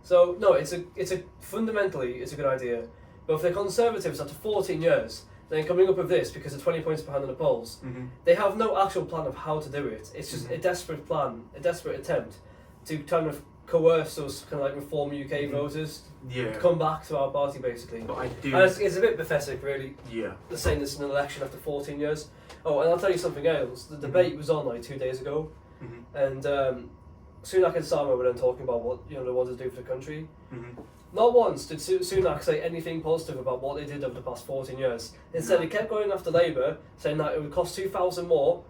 So no, it's a fundamentally it's a good idea. But if the Conservatives after 14 years then coming up with this because they're 20 points behind in the polls, Mm-hmm. they have no actual plan of how to do it. It's just Mhm. a desperate plan, a desperate attempt to kind of coerce those kind of like reform UK Mhm. voters Yeah. to come back to our party basically. But I do. And it's a bit pathetic, really. Yeah. They're saying this in an election after 14 years. Oh, and I'll tell you something else. The debate was on like 2 days ago, Mhm. and Sunak and Starmer were then talking about what they wanted to do for the country. Mhm. Not once did Sunak say anything positive about what they did over the past 14 years. Instead, he kept going after Labour, saying that it would cost 2,000 more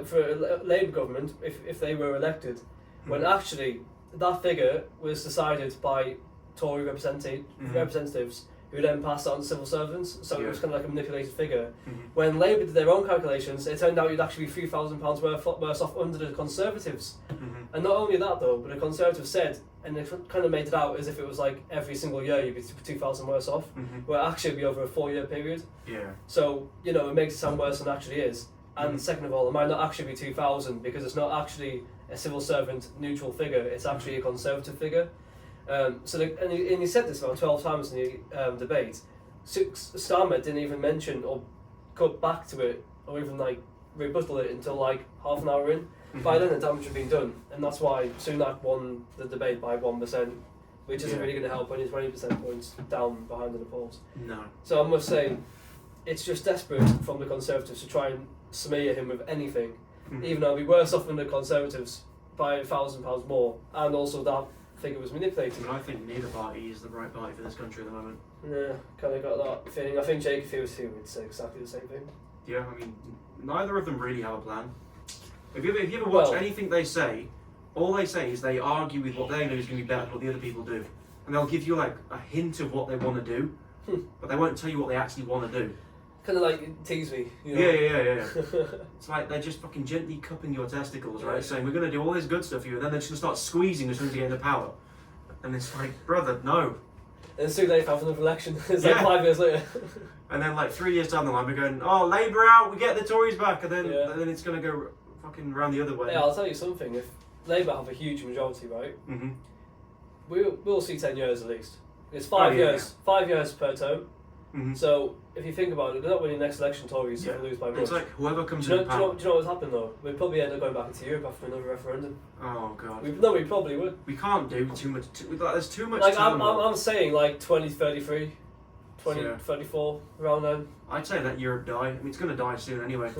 for a Labour government if they were elected, when Mhm. actually that figure was decided by Tory Mhm. representatives who then passed it on to civil servants, so it Yeah. was kind of like a manipulated figure. Mhm. When Labour did their own calculations, it turned out you'd actually be £3,000 worse off under the Conservatives. Mhm. And not only that though, but the Conservatives said, and they kind of made it out as if it was like every single year you'd be 2,000 worse off, Mhm. where actually it'd be over a 4-year period. Yeah. So, it makes it sound worse than it actually is. And Mhm. second of all, it might not actually be 2,000 because it's not actually a civil servant neutral figure, it's actually a Conservative figure. And he said this about 12 times in the debate. Starmer didn't even mention or cut back to it or even like rebuttal it until like half an hour in. Mm-hmm. By then the damage had been done, and that's why Sunak won the debate by 1%, which isn't really going to help when he's 20% points down behind in the polls. No. So I must say, it's just desperate from the Conservatives to try and smear him with anything, even though it'd be worse off than the Conservatives by £1,000 more, and also that figure was manipulated. But I think neither party is the right party for this country at the moment. Yeah, kind of got that feeling. I think Jake, if he was here, would say exactly the same thing. Yeah, I mean, neither of them really have a plan. If you ever watch anything they say, all they say is they argue with what they know is going to be better than what the other people do. And they'll give you like a hint of what they want to do, but they won't tell you what they actually want to do. Kind of like tease me. You know? Yeah. It's like they're just fucking gently cupping your testicles, right? Saying, we're going to do all this good stuff for you, and then they're just going to start squeezing as soon as you get into power. And it's like, brother, no. And it's too late for having another election. It's like 5 years later. And then like 3 years down the line, we're going, oh, Labour out, we get the Tories back, and then it's going to go fucking round the other way. Yeah, I'll tell you something. If Labour have a huge majority, right, Mm-hmm. we'll see 10 years at least. It's 5 years. 5 years per term. Mm-hmm. So if you think about it, they're not winning the next election. Tories will lose by much. It's like whoever comes do you in know, power. do you know what's happened though? We'd probably end up going back into Europe after another referendum. Oh god. We probably would. We can't do too much. There's too much. Like I'm saying like 2033, 2034 around then. I'd say let Europe die. I mean, it's going to die soon anyway.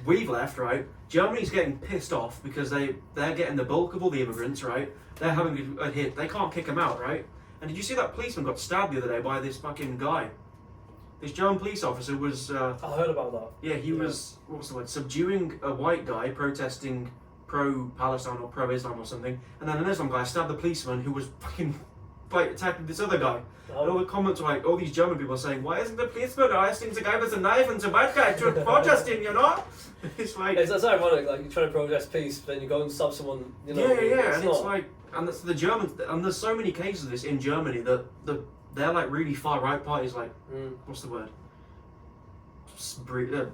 We've left, right? Germany's getting pissed off because they're getting the bulk of all the immigrants, right? They're having a hit. They can't kick them out, right? And did you see that policeman got stabbed the other day by this fucking guy? This German police officer was... I heard about that. Yeah, he was, what's the word, subduing a white guy protesting pro-Palestine or pro-Islam or something. And then an Islam guy stabbed the policeman who was fucking attacking this other guy. And all the comments were like, all these German people are saying, why isn't the policeman arresting the guy with a knife and the white guy protesting, you know? It's like... It's ironic, like you're trying to protest peace, but then you go and stab someone, you know? Yeah, and it's like... And that's the Germans, and there's so many cases of this in Germany that they're like really far right parties, like what's the word?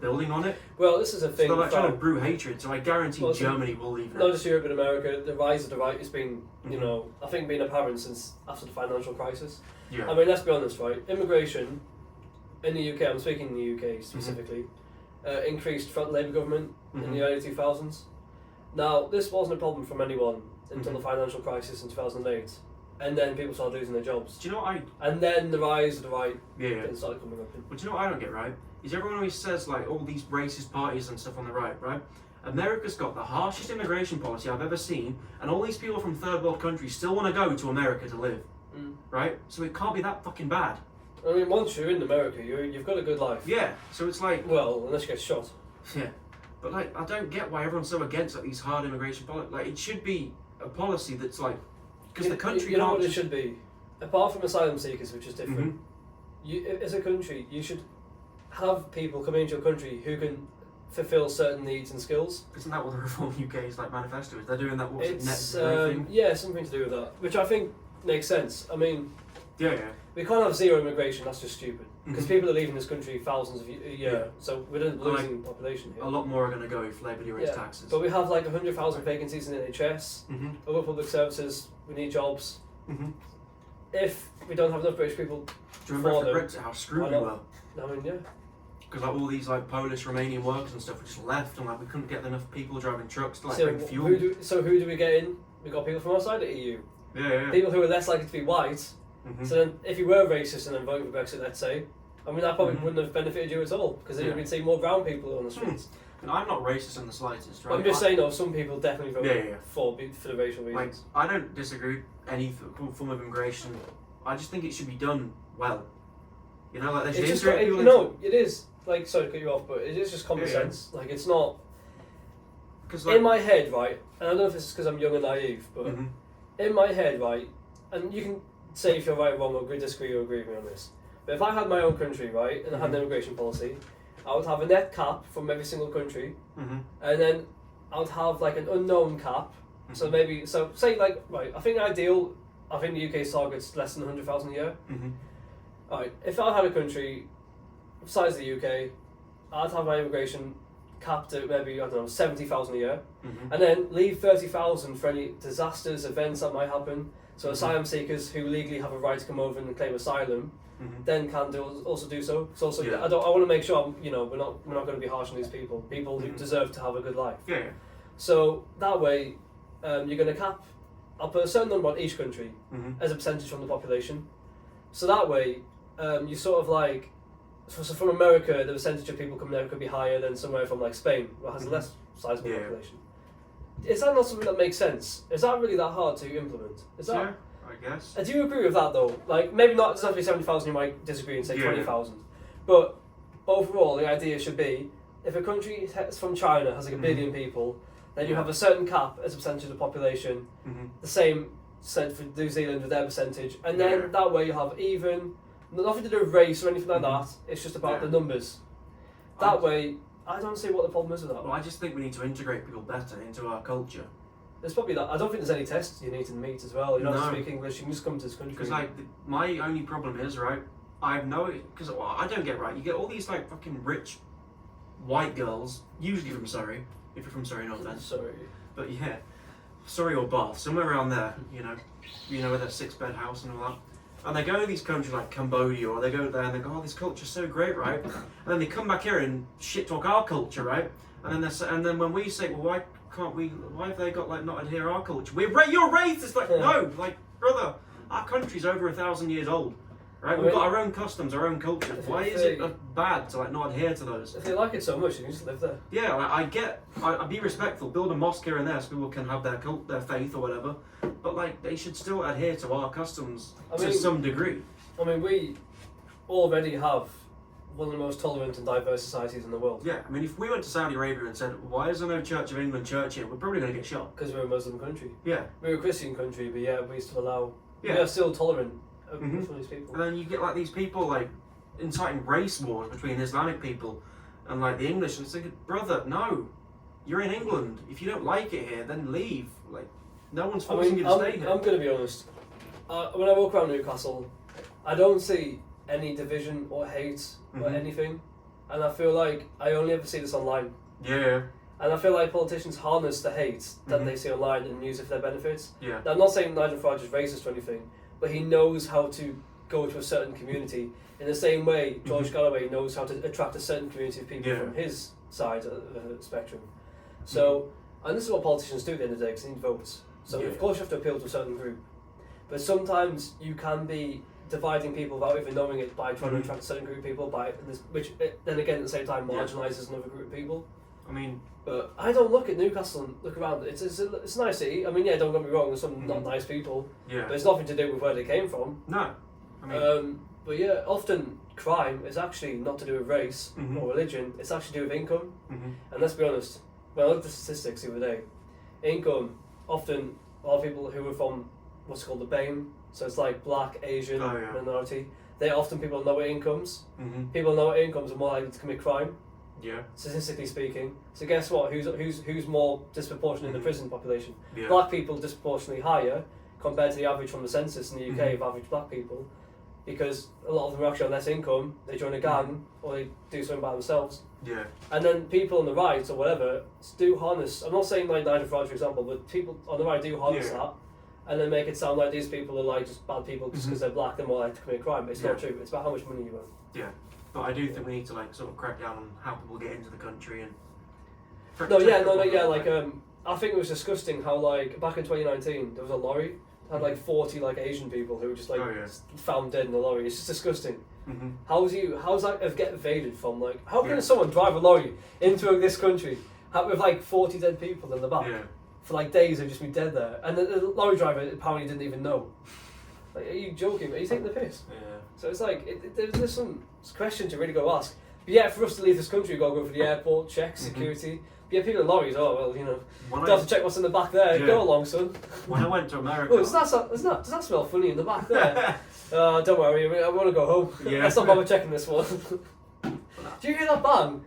Building on it. Well, this is a thing. So they're like trying to brew hatred. So I guarantee Germany will leave. Not just Europe, but America. The rise of the right has been, you know, I think been apparent since after the financial crisis. Yeah. I mean, let's be honest, right? Immigration in the UK. I'm speaking in the UK specifically. Increased front Labour government in the early 2000s. Now, this wasn't a problem from anyone until the financial crisis in 2008, and then people started losing their jobs. Do you know what And then the rise of the right started coming up. But do you know what I don't get, right? Is everyone always says like all these racist parties and stuff on the right? America's got the harshest immigration policy I've ever seen, and all these people from third world countries still want to go to America to live, right? So it can't be that fucking bad. I mean, once you're in America, you've got a good life. Yeah, so it's like... Well, unless you get shot. Yeah, but like, I don't get why everyone's so against like these hard immigration policies. Like, it should be a policy that's like... Because the country You know can't what it should be? Apart from asylum seekers, which is different, you, as a country, you should have people come into your country who can fulfill certain needs and skills. Isn't that what the Reform UK's like manifesto is? They're doing that, what's it, net It's, zero thing? yeah, something to do with that, which I think makes sense. I mean, Yeah. we can't have zero immigration, that's just stupid. Because people are leaving this country thousands of a year, so we're losing population here. A lot more are going to go if Labour do raise taxes. But we have like 100,000 vacancies in the NHS, other public services, we need jobs. If we don't have enough British people, do you remember after Brexit how screwed we were? I mean, yeah. Because like all these like Polish, Romanian workers and stuff just left, and like we couldn't get enough people driving trucks to like bring fuel. Who do we get in? We got people from outside the EU. Yeah. People who are less likely to be white. So then, if you were racist and then voted for Brexit, let's say, I mean that probably wouldn't have benefited you at all because then you'd see more brown people on the streets. And I'm not racist in the slightest, right? I'm just saying, though, some people definitely voted for the racial reasons. Like, I don't disagree with any form of immigration. I just think it should be done well. You know, like they should integrate people. No, it is. Like, sorry to cut you off, but it is just common sense. Like, it's not. Because in my head, right, and I don't know if this is because I'm young and naive, but in my head, right, and you can say if you're right or wrong or disagree or agree with me on this, but if I had my own country, right, and I had an immigration policy, I would have a net cap from every single country, and then I would have like an unknown cap. So maybe, say like, right, I think the UK's target's less than 100,000 a year. Alright, if I had a country size the UK, I'd have my immigration capped at maybe, I don't know, 70,000 a year, and then leave 30,000 for any disasters, events that might happen. So asylum seekers who legally have a right to come over and claim asylum, then can also do so. So also, Yeah. I want to make sure we're not going to be harsh on these people. People who deserve to have a good life. Yeah. So that way, you're going to cap. I'll put a certain number on each country Mm-hmm. as a percentage from the population. So that way, you sort of like. So from America, the percentage of people coming there could be higher than somewhere from like Spain, where it has a less sizable Yeah. population. Is that not something that makes sense? Is that really that hard to implement? Is that? Yeah, I guess. Do you agree with that though? Like maybe not exactly 70,000. You might disagree and say Yeah. 20,000, but overall, the idea should be if a country from China has like a billion people, then you have a certain cap as a percentage of the population. Mm-hmm. The same said for New Zealand with their percentage, and then Yeah. that way you have even. Nothing to do with race or anything like that. It's just about the numbers. That way, I don't see what the problem is with that. Well, I just think we need to integrate people better into our culture. There's probably that. I don't think there's any tests you need to meet as well. You don't have to No. speak English. You can just come to this country. Because my only problem is right. I know it because I don't get right. You get all these like fucking rich white girls, usually from Surrey. If you're from Surrey, no offense. Sorry. But yeah, Surrey or Bath, somewhere around there. You know, with their 6-bed house and all that. And they go to these countries like Cambodia, or they go there and they go, "Oh, this culture's so great, right?" And then they come back here and shit talk our culture, right? And then when we say, "Well, why can't we? Why have they got like not adhere our culture? You're racist!" Like no, like brother, our country's over 1,000 years old, right? We've got our own customs, our own culture. Why is it bad to like not adhere to those? If they like it so much, you can just live there. Yeah, I'd be respectful. Build a mosque here and there so people can have their faith or whatever. But like, they should still adhere to our customs to some degree. I mean, we already have one of the most tolerant and diverse societies in the world. Yeah, I mean, if we went to Saudi Arabia and said, "Why is there no Church of England church here?" We're probably going to get shot. Because we're a Muslim country. Yeah. We're a Christian country, but yeah, we still allow. Yeah. We are still tolerant of Mhm. these people. And then you get like these people like inciting race wars between Islamic people and like the English, and it's like, brother, no, you're in England. If you don't like it here, then leave. Like, no one's forcing you to stay here. I'm going to be honest. When I walk around Newcastle, I don't see any division or hate or Mhm. anything, and I feel like I only ever see this online. Yeah. And I feel like politicians harness the hate that Mhm. they see online and use it for their benefits. Yeah. Now, I'm not saying Nigel Farage is racist or anything, but he knows how to go to a certain community in the same way George Galloway knows how to attract a certain community of people Yeah. from his side of the spectrum. So, and this is what politicians do at the end of the day, because they need votes. So, Yeah. of course, you have to appeal to a certain group. But sometimes you can be dividing people without even knowing it by trying to attract a certain group of people, which then again at the same time marginalises another group of people. I mean, But I don't look at Newcastle and look around. It's a nice city. I mean, yeah, don't get me wrong. There's some not nice people, yeah. but it's nothing to do with where they came from. No. I mean, But yeah, often crime is actually not to do with race Mhm. or religion. It's actually to do with income. mhm. And let's be honest, when I looked at the statistics the other day, income, often a lot of people who are from what's called the BAME, so it's like black, Asian, Oh, yeah. minority, they're often people with lower incomes. Mhm. People with lower incomes are more likely to commit crime, Yeah. statistically speaking. So guess what? Who's more disproportionate in the Mhm. prison population? Yeah. Black people disproportionately higher compared to the average from the census in the UK Mhm. of average black people, because a lot of them are actually on less income, they join a gang or they do something by themselves. Yeah. And then people on the right or whatever do harness, I'm not saying like Nigel Farage for example, but people on the right do harness Yeah. that and then make it sound like these people are like just bad people just because they're black, they're more likely to commit crime. It's not Yeah. true, it's about how much money you earn. Yeah. But I do think we need to like sort of crack down on how people get into the country and. I think it was disgusting how like back in 2019 there was a lorry had like 40 like Asian people who were just like Oh, yeah. found dead in the lorry. It's just disgusting. Mhm. How's that get evaded from like how can Yeah. someone drive a lorry into this country with like 40 dead people in the back Yeah. for like days they've just been dead there and the lorry driver apparently didn't even know. Like, are you joking? Are you taking the piss? Yeah. So it's like there's some question to really go ask. But yeah, for us to leave this country, we've got to go for the airport, check security. But yeah, people in lorries, oh well, you know, When don't have to check what's in the back there. Yeah. Go along, son. when I went to America. Oh, does that smell funny in the back there? Don't worry, I want to go home. Yeah. Let's not bother checking this one. Do you hear that bang?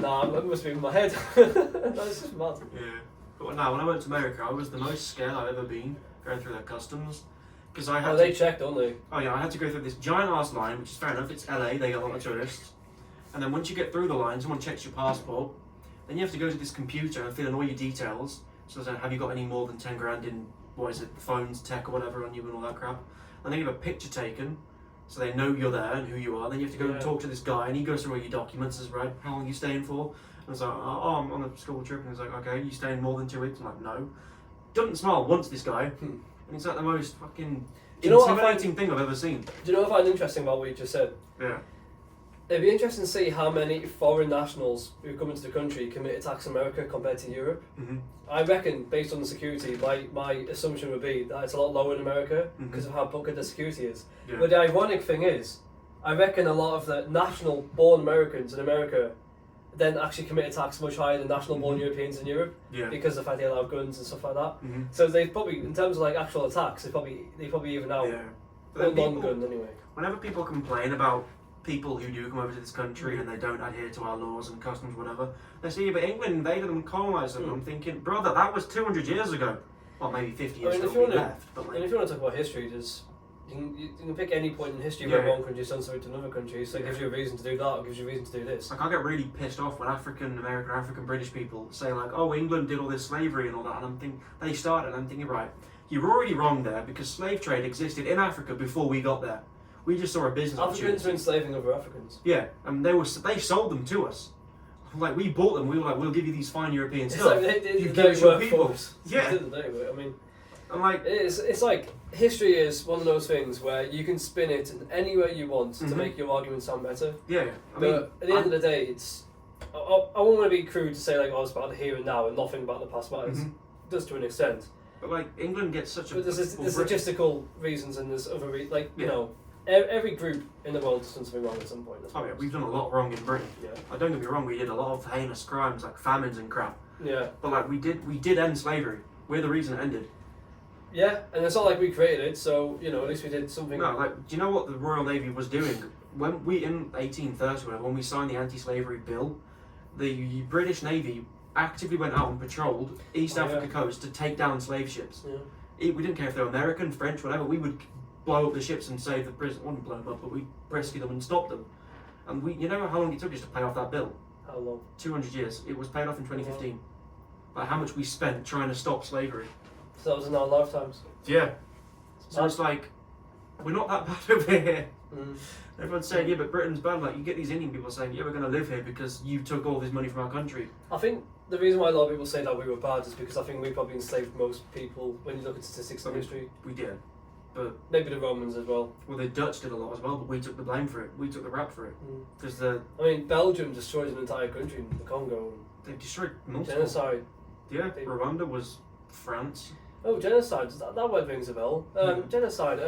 Nah, it must be in my head. That's just mad. Yeah. But now, when I went to America, I was the most scared I've ever been going through their customs. Because I had Oh, they check, don't they? Oh yeah, I had to go through this giant ass line, which is fair enough. It's LA, they get a lot of tourists. And then once you get through the line, someone checks your passport. Then you have to go to this computer and fill in all your details. So it's like, have you got any more than 10 grand in, what is it, phones, tech or whatever on you and all that crap. And then you have a picture taken. so they know you're there and who you are. Then you have to go Yeah. and talk to this guy, and he goes through all your documents. Says, right, how long are you staying for? And it's like, oh, I'm on a school trip. And he's like, okay, you staying more than 2 weeks? I'm like, no. Doesn't smile once, this guy. And it's like the most fucking Do you know what I intimidating thing I've ever seen. Do you know what I find interesting about what you just said? Yeah. It'd be interesting to see how many foreign nationals who come into the country commit attacks in America compared to Europe. Mm-hmm. I reckon, based on the security, my assumption would be that it's a lot lower in America because of how good the security is. Yeah. But the ironic thing is, I reckon a lot of the national-born Americans in America then actually commit attacks much higher than national-born Europeans in Europe Yeah. because of the fact they allow guns and stuff like that. Mm-hmm. So they probably, in terms of like actual attacks, they probably even out. Yeah. But then Well, people, non-gun anyway. whenever people complain about people who do come over to this country and they don't adhere to our laws and customs, whatever, they say, but England invaded them and colonised them. And I'm thinking, brother, that was 200 years ago. Well, maybe 50 years I mean, ago if you we wanna- left. But And like, if you want to talk about history, you can pick any point in history where Yeah. one country's done something to another country, so it gives you a reason to do that, or gives you a reason to do this. like I get really pissed off when African American, African British people say like, oh, England did all this slavery and all that, and I'm thinking they started. And I'm thinking, right, you're already wrong there because slave trade existed in Africa before we got there. We just saw a business Africans were opportunity. enslaving other Africans. Yeah, and they sold them to us. Like we bought them. We were like, we'll give you these fine European It's stuff. like they did You the give dirty us your work people. for us. Yeah. They did the dirty work. I mean, I'm like, it's like history is one of those things where you can spin it in any way you want to Mhm. make your argument sound better. yeah. I mean, But at the end of the day, it's I won't want to be crude to say like, oh, it's about the here and now and nothing about the past matters. Mhm. It does to an extent. but like England gets such a. But there's well, Brit- logistical reasons and there's other like you Yeah. know every group in the world has done something wrong at some point. I Oh yeah, suppose. we've done a lot wrong in Britain. Yeah. Don't get me wrong, we did a lot of heinous crimes like famines and crap. Yeah. But like we did end slavery. We're the reason it ended. Yeah, and it's not like we created it, so you know at least we did something. No, like do you know what the Royal Navy was doing when we in 1830 when we signed the anti-slavery bill? The British Navy actively went out and patrolled East Oh, Africa yeah. coast to take down slave ships. Yeah. We didn't care if they were American, French, whatever. We would blow up the ships and save the prison. Wouldn't blow them up, but we rescue them and stop them. And you know how long it took us to pay off that bill? How long? 200 years. It was paid off in 2015. Like how much we spent trying to stop slavery. So that was in our lifetimes. Yeah. So it's like we're not that bad over here. Mm. Everyone's saying, yeah, but Britain's bad. Like you get these Indian people saying, yeah, we're going to live here because you took all this money from our country. I think the reason why a lot of people say that we were bad is because I think we probably enslaved most people when you look at statistics in history. We did. But Maybe the Romans as well. well, the Dutch did a lot as well, but we took the blame for it. We took the rap for it because I mean, Belgium destroyed an entire country in the Congo. they destroyed multiple. Genocide. Yeah, Rwanda was France. Oh, genocide. That word rings a bell. Genocide.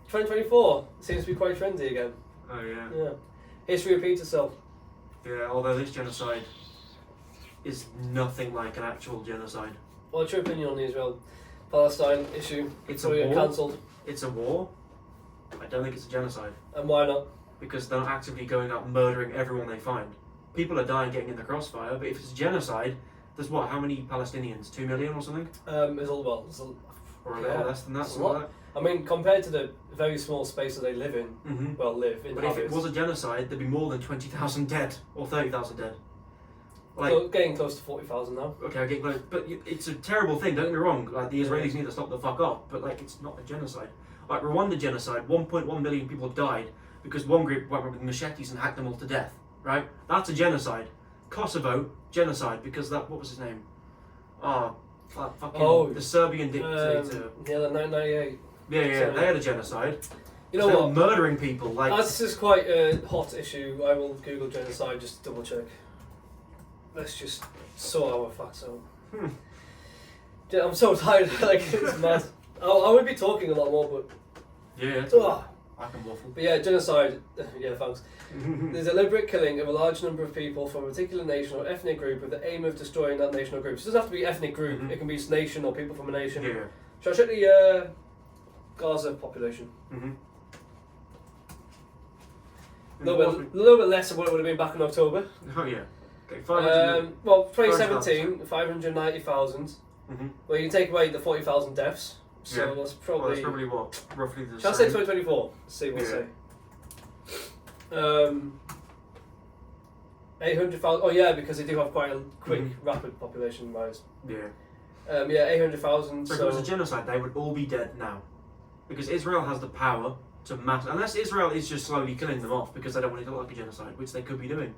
2024 seems to be quite trendy again. Oh yeah. Yeah. History repeats itself. Yeah, although this genocide is nothing like an actual genocide. What's your opinion on the Israel-Palestine issue? It's So a we get war. cancelled. It's a war. I don't think it's a genocide And why not? because they're not actively going out murdering everyone they find. People are dying getting in the crossfire, but if it's a genocide, there's what? How many Palestinians? 2 million or something? It's all well. Or a Yeah, little less than that? it's a Something lot. like I mean, compared to the very small space that they live in, that. Mm-hmm. well, live in. But if it was a genocide, there'd be more than 20,000 dead or 30,000 dead. Like, getting close to 40,000 now. okay, I get close, but it's a terrible thing. Don't get me wrong. Like the Israelis need to stop the fuck up, but like it's not a genocide. Like Rwanda genocide, 1.1 million people died because one group went with machetes and hacked them all to death. Right? That's a genocide. Kosovo genocide because that what was his name? That fucking the Serbian dictator. Yeah, the 1998. Yeah, so- they had a genocide. You know They were what? murdering people. Like This is quite a hot issue. I will Google genocide just to double check. Let's just sort our facts out. Yeah, I'm so tired. Like it's mad. I would be talking a lot more, but yeah, ah. I can waffle. But yeah, genocide. Yeah, thanks. The deliberate killing of a large number of people from a particular nation or ethnic group with the aim of destroying that nation or group. So it doesn't have to be ethnic group. Mhm. It can be nation or people from a nation. Yeah. Shall I check the Gaza population? Mm-hmm. A little bit less than what it would have been back in October. Oh yeah. Okay, 500. Well, 2017, 590,000. Mm-hmm. Well, you can take away the 40,000 deaths. So Yeah. that's Well, that's probably. probably what? Roughly the Shall I say same. 2024? Let's see what Yeah. say. 800,000. Oh yeah, because they do have quite a quick, rapid population rise. Yeah. Yeah, 800,000. So if So it was a genocide, they would all be dead now. Because Israel has the power to mass, unless Israel is just slowly killing them off because they don't want it to look like a genocide, which they could be doing.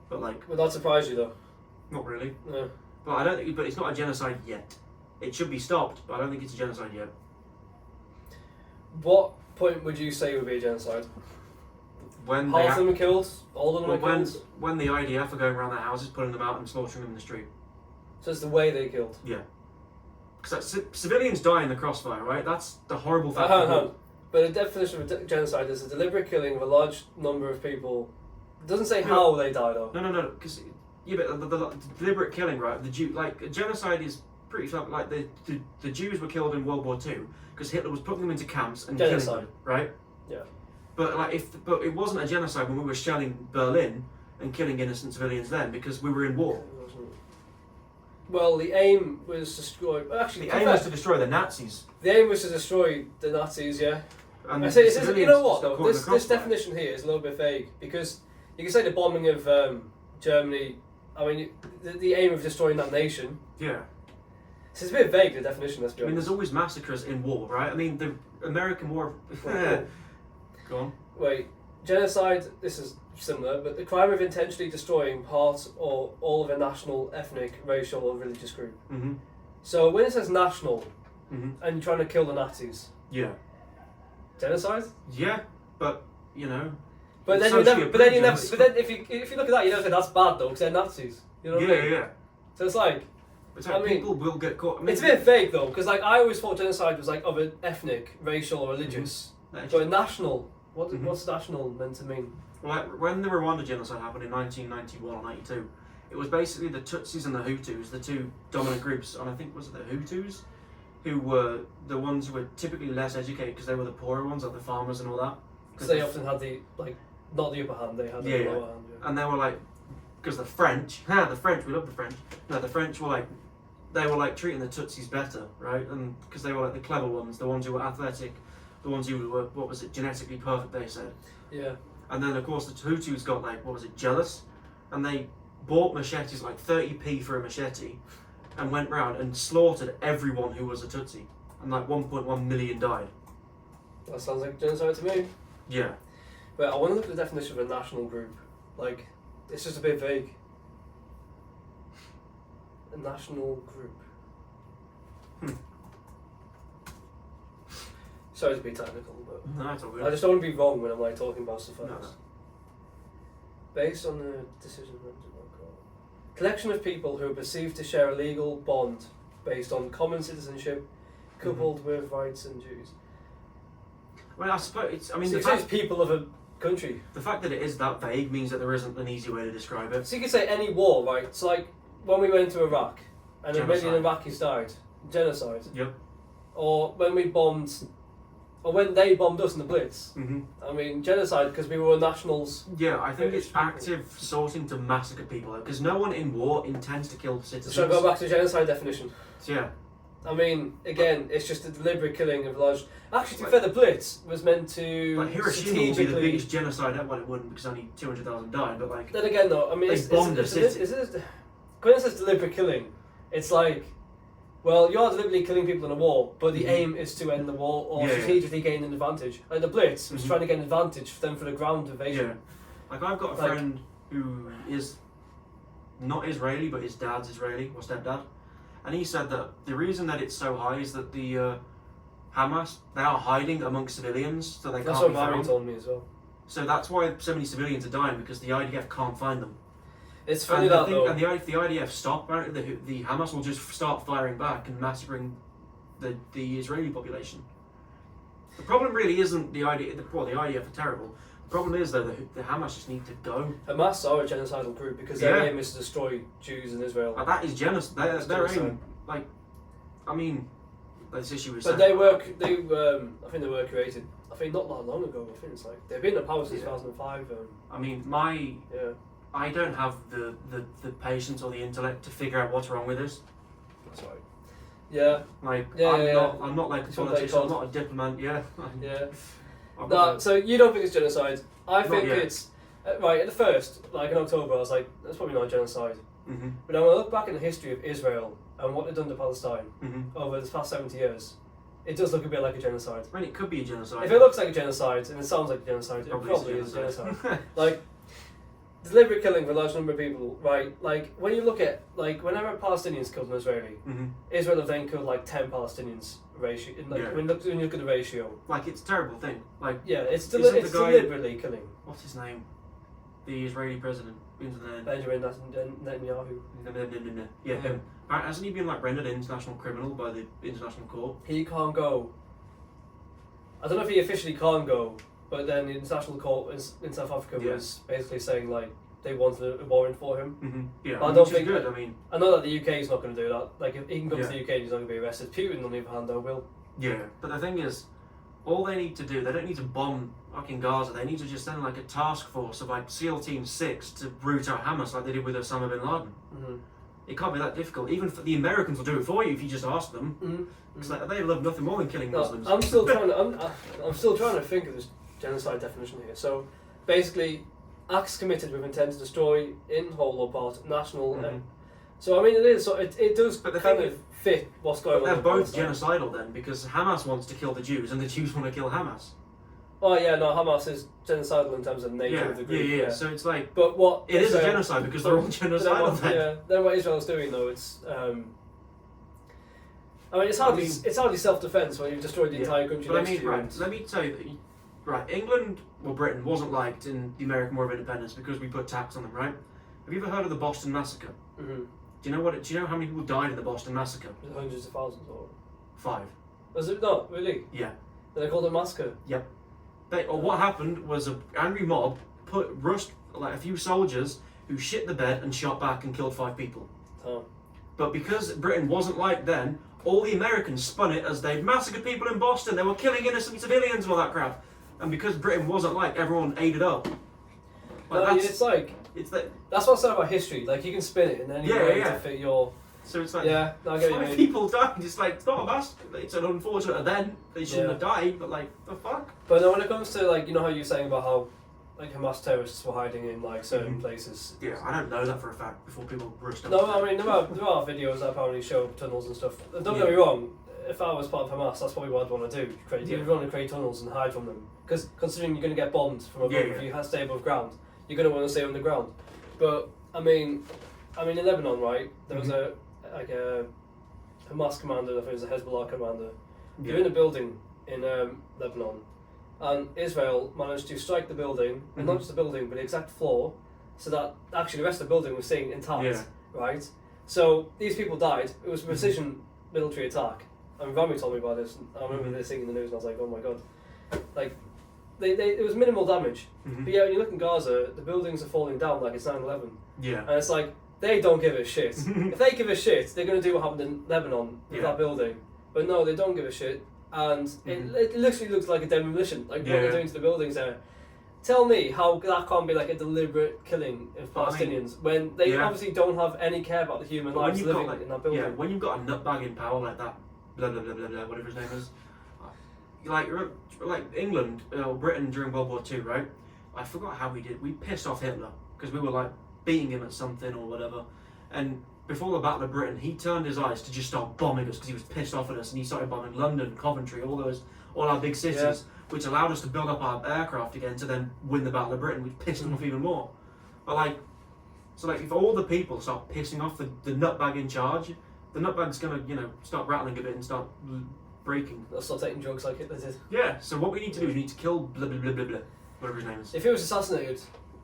But like, Would that surprise you though? not really. No. But I don't think. But it's not a genocide yet. It should be stopped, but I don't think it's a genocide yet. What point would you say would be a genocide? When Half of them are killed, all of them well, are killed. when the IDF are going around their houses, pulling them out and slaughtering them in the street. So it's the way they killed. Yeah. Because civilians die in the crossfire, right? That's the horrible fact. Hang on. But the definition of genocide is a deliberate killing of a large number of people. It doesn't say how they die though. No. Because but the deliberate killing, right? The Jew, like a genocide is pretty tough. Like the Jews were killed in World War II because Hitler was putting them into camps and killing them, right? Yeah. But like but it wasn't a genocide when we were shelling Berlin and killing innocent civilians then because we were in war. Well, the aim was to destroy. Actually, The aim was to destroy the Nazis. The aim was to destroy the Nazis. Yeah. And I say, you know what got though? caught in the This crossfire. definition here is a little bit vague because you can say the bombing of Germany. I mean, the aim of destroying that nation. Yeah. So it's a bit vague, the definition. Let's be I mean, honest. there's always massacres in war, right? I mean, the American War. Go on. Wait, genocide. This is similar, but the crime of intentionally destroying part or all of a national, ethnic, racial, or religious group. Mhm. So when it says national Mhm. and you're trying to kill the Nazis, Yeah. genocide. Yeah, but you know. But then Socially you never. But then you never. approved But then if you look at that, you don't say that's bad though, because they're Nazis. You know what I mean? Yeah. So it's like. It's like I mean, people will get caught. I mean, It's a bit vague though, because like I always thought genocide was like of an ethnic, racial, or religious. That's- But national, Mhm. what's national meant to mean? Like when the Rwanda genocide happened in 1991 or 92, it was basically the Tutsis and the Hutus, the two dominant groups, and I think was it the Hutus, who were the ones who were typically less educated because they were the poorer ones, like the farmers and all that. Because they often had the not the upper hand, they had the Yeah, lower hand. Yeah. And they were like, because the French, we love the French. No, the French were like, they were like treating the Tutsis better, right? And because they were like the clever ones, the ones who were athletic, the ones who were, what was it, genetically perfect, they said. Yeah. And then of course the Hutus got like, what was it, jealous, and they bought machetes, like 30p for a machete, and went round and slaughtered everyone who was a Tutsi, and like 1.1 million died. That sounds like genocide to me. Yeah. But I want to look at the definition of a national group. Like, it's just a bit vague. A national group. Sorry to be technical, but No, it's all I good. just don't want to be wrong when I'm like talking about stuff like No, this. no. Based on the decision, collection of people who are perceived to share a legal bond based on common citizenship, coupled with rights and duties. Well, I suppose it's. I mean, So the you say it's fact, people of a country. the fact that it is that vague means that there isn't an easy way to describe it. So you could say any war, right? It's like when we went to Iraq and a Genocide. million Iraqis died. Genocide. Yep. Or when we bombed, or when they bombed us in the Blitz. Mm-hmm. I mean, genocide because we were nationals. Yeah, I think it's British people. active sorting to massacre people because no one in war intends to kill citizens. So I go back to the genocide definition. Yeah. I mean, again, it's just a deliberate killing of large. Actually, to be fair, the Blitz was meant to Like Hiroshima would be the strategically. biggest genocide ever. Well, it wouldn't because only 200,000 died, but like. Then again, though, I mean, They it's, bombed it's, a it's, city. it's, it's, when it says deliberate killing, it's like, well, you are deliberately killing people in a war, but the Mhm. aim is to end the war or Yeah, strategically gain an advantage. Like the Blitz was Mhm. trying to get an advantage for them for the ground invasion. Yeah. Like I've got a Like- friend who is not Israeli, but his dad's Israeli or stepdad, and he said that the reason that it's so high is that the Hamas, they are hiding amongst civilians, so they That's can't what be Mary found. told me as well. So that's why so many civilians are dying because the IDF can't find them. It's funny And that I think, though. and if the IDF stop, the Hamas will just start firing back and massacring the Israeli population. The problem really isn't the IDF. The IDF are terrible. The problem is though the Hamas just need to go. Hamas are a genocidal group because their Yeah. aim is to destroy Jews in Israel. Like, that is genocide. That's Their genocide. aim, like, I mean, this issue is. But they work. They I think they were created. I think not that long ago. I think it's like they've been in power since Yeah. 2005. I mean, Yeah. I don't have the patience or the intellect to figure out what's wrong with this. That's right. Yeah. Like, Yeah, I'm not like a It's what they politician. I'm called- not a diplomat. Yeah. Yeah. I've No, got so you don't think it's genocide? I Not think yet. it's right at the first, like in October. I was like, that's probably not genocide. Mhm. But now when I look back in the history of Israel and what they've done to Palestine Mhm. over the past 70 years, it does look a bit like a genocide. I mean, it could be a genocide. If it looks like a genocide and it sounds like a genocide, it probably is a genocide. Like, deliberate killing of a large number of people, right? Like, when you look at, like, whenever Palestinians killed an Israeli, Mm-hmm. Israel have then killed like 10 Palestinians ratio. Like, Yeah. when you look at the ratio, Like, it's a terrible thing. Like, yeah, it's Isn't the it's guy- deliberately killing what's his name? The Israeli president. Benjamin Netanyahu. Yeah, him. Hasn't he been like rendered an international criminal by the international court? He can't go. I don't know if he officially can't go, but then the international court in South Africa Yeah. was basically saying like they wanted a warrant for him. Mm-hmm. Yeah, But I which don't is think good. that- I mean, I know that the UK is not going to do that. Like, if he can come to Yeah. the UK, he's not going to be arrested. Putin, on the other hand, though, will. yeah. But the thing is, all they need to do, they don't need to bomb fucking Gaza. They need to just send like a task force of like SEAL Team 6 to root out Hamas like they did with Osama bin Laden. Mm-hmm. It can't be that difficult. Even for the Americans will do it for you if you just ask them. Mm-hmm. Because like, they love nothing more than killing Muslims. I'm still trying to. I'm still trying to think of this genocide definition here. So, basically, acts committed with intent to destroy, in whole or part, national. Mhm. So I mean, it is. So it does But the kind thing of fit what's going But on. they're both Palestine. genocidal then, because Hamas wants to kill the Jews and the Jews want to kill Hamas. Oh yeah, no, Hamas is genocidal in terms of the nature Yeah, of the yeah, group. So it's like, But what it is a Israel- genocide because they're all But genocidal then. yeah, then what Israel's doing though, it's. I mean, it's hardly it's hardly self-defense when you've destroyed the Yeah. entire country. But I next mean, to you. right, let me tell you, right, England or Britain wasn't liked in the American War of Independence because we put tax on them, right? Have you ever heard of the Boston Massacre? Mhm. Do you know how many people died in the Boston Massacre? There's hundreds of thousands, or 5. was it not really? Yeah. They called it massacre. What happened was an angry mob rushed like a few soldiers who shit the bed and shot back and killed 5 people. Oh. But because Britain wasn't like then, all the Americans spun it as they'd massacred people in Boston, they were killing innocent civilians and all that crap. And because Britain wasn't like, everyone ate it up. Like, No, it's like it's that. that's what's sad about history. Like you can spin it in any Yeah, way yeah. to fit your. So it's like, Yeah, no, I get what you 5 mean. people died. It's like, it's not a massacre. It's an unfortunate event. They shouldn't Yeah. have died, but like, the fuck? But no, when it comes to like, you know how you're saying about how like Hamas terrorists were hiding in like certain Mhm. places. Yeah, I don't know that for a fact before people rushed up. No, I mean there are videos that apparently show tunnels and stuff. And don't get Yeah. me wrong. If I was part of Hamas, that's probably what I'd want to do. Yeah. You'd want to create tunnels and hide from them. Because considering you're going to get bombed from above, Yeah, if you stay above ground, you're going to want to stay underground. But I mean in Lebanon, right? There was a Hamas commander. I think it was a Hezbollah commander. They're in a building in Lebanon, and Israel managed to strike the building, and not Mhm. just the building, but the exact floor, so that actually the rest of the building was staying intact. Yeah. Right. So these people died. It was a Mhm. precision military attack. And Rami told me about this. And I remember Mhm. this thing in the news, and I was like, "Oh my god!" Like, it was minimal damage. Mhm. But yeah, when you look in Gaza, the buildings are falling down like it's 9/11, Yeah. and it's like they don't give a shit. If they give a shit, they're going to do what happened in Lebanon with Yeah. that building. But no, they don't give a shit, and Mhm. it literally looks like a demolition, like what Yeah. they're doing to the buildings there. Tell me how that can't be like a deliberate killing of But I mean, Palestinians when they yeah. obviously don't have any care about the human But when lives you've got, living like, in that building. Yeah, when you've got a nutbag in power like that, blah blah blah blah blah, whatever his name is, like England or Britain during World War II, right? I forgot how we did. We pissed off Hitler because we were like beating him at something or whatever. And before the Battle of Britain, he turned his eyes to just start bombing us because he was pissed off at us, and he started bombing London, Coventry, all our big cities, Yeah. which allowed us to build up our aircraft again to then win the Battle of Britain, which pissed them off even more. But like, so like if all the people start pissing off the nutbag in charge, the nutbag's gonna start rattling a bit and start breaking. They'll start taking drugs like Hitler did. Yeah. So what we need to do is we need to kill blah blah blah blah blah, whatever his name is. If he was assassinated,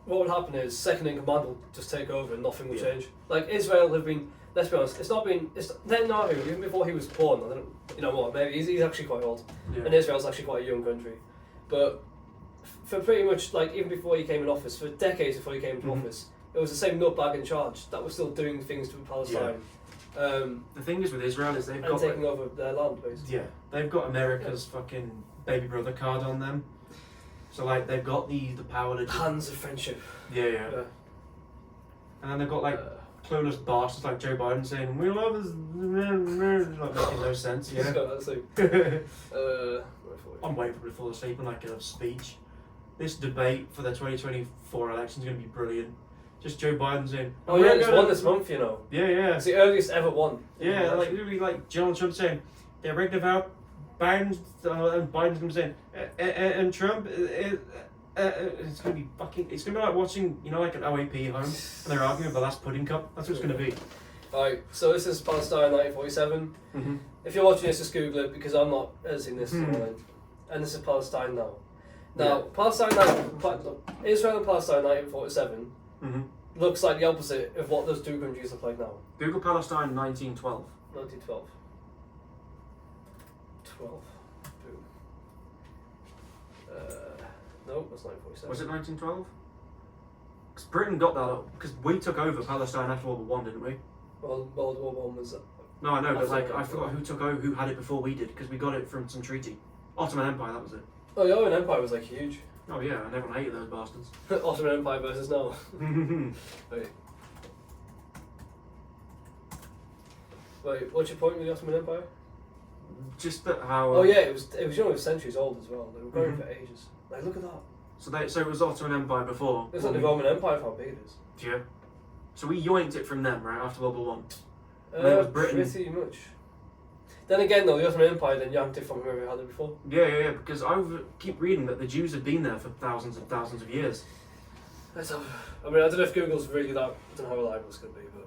what would happen is second in command will just take over and nothing will Yeah. change. Like Israel have been. Let's be honest. It's Netanyahu. Even before he was born, I don't. You know what? Maybe he's actually quite old. Yeah. And Israel's actually quite a young country. But for pretty much, like, even before he came in office, for decades before he came into Mhm. office, it was the same nutbag in charge that was still doing things to Palestine. The thing is with Israel is they've And got taking over their land, basically. yeah, they've got America's fucking baby brother card on them. So like they've got the power to Hands of friendship. yeah. Yeah. And then they've got like clueless bastards like Joe Biden saying we love us, like making no sense. He's Yeah. got that thing. I'm waiting for him to fall asleep and like a speech. This debate for the 2024 election is going to be brilliant. Just Joe Biden saying, Oh yeah, it's won this month, you know. Yeah, yeah. It's the earliest ever won. Yeah, like literally like Donald Trump saying, get rid of our Biden's going to be saying, and Trump, it's going to be fucking, it's going to be like watching, you know, like an OAP home, and they're arguing over the last pudding cup. That's what it's going to be. Alright, so this is Palestine 1947. Mm-hmm. If you're watching this, just Google it because I'm not editing this online. And this is Palestine now. Now, Palestine Israel and Palestine 1947 looks like the opposite of what those two countries look like now. Google Palestine 1912. 1912. 12. Boom. No, that's 1947. Was it 1912? Because Britain got that up, because we took over Palestine after World War One, didn't we? Well, World War One was. No, I know, but like, After I forgot who took over, who had it before we did, because we got it from some treaty. Ottoman Empire, that was it. Oh, the Ottoman Empire was like huge. Oh yeah, and everyone hated those bastards. Ottoman Empire versus now. Wait, what's your point with the Ottoman Empire? Just that how. Oh yeah, it was you know, it was centuries old as well. They were going for ages. Like, look at that. So it was Ottoman Empire before. It's like the Roman Empire for how big it is. Yeah. So we yoinked it from them, right, after World War One. And then it was Britain. Pretty much. Then again, though, the Ottoman Empire then yanked it from whoever had it before. Yeah, because I keep reading that the Jews have been there for thousands and thousands of years. Let's have, I mean, I don't know if Google's really that. I don't know how reliable it's going to be, but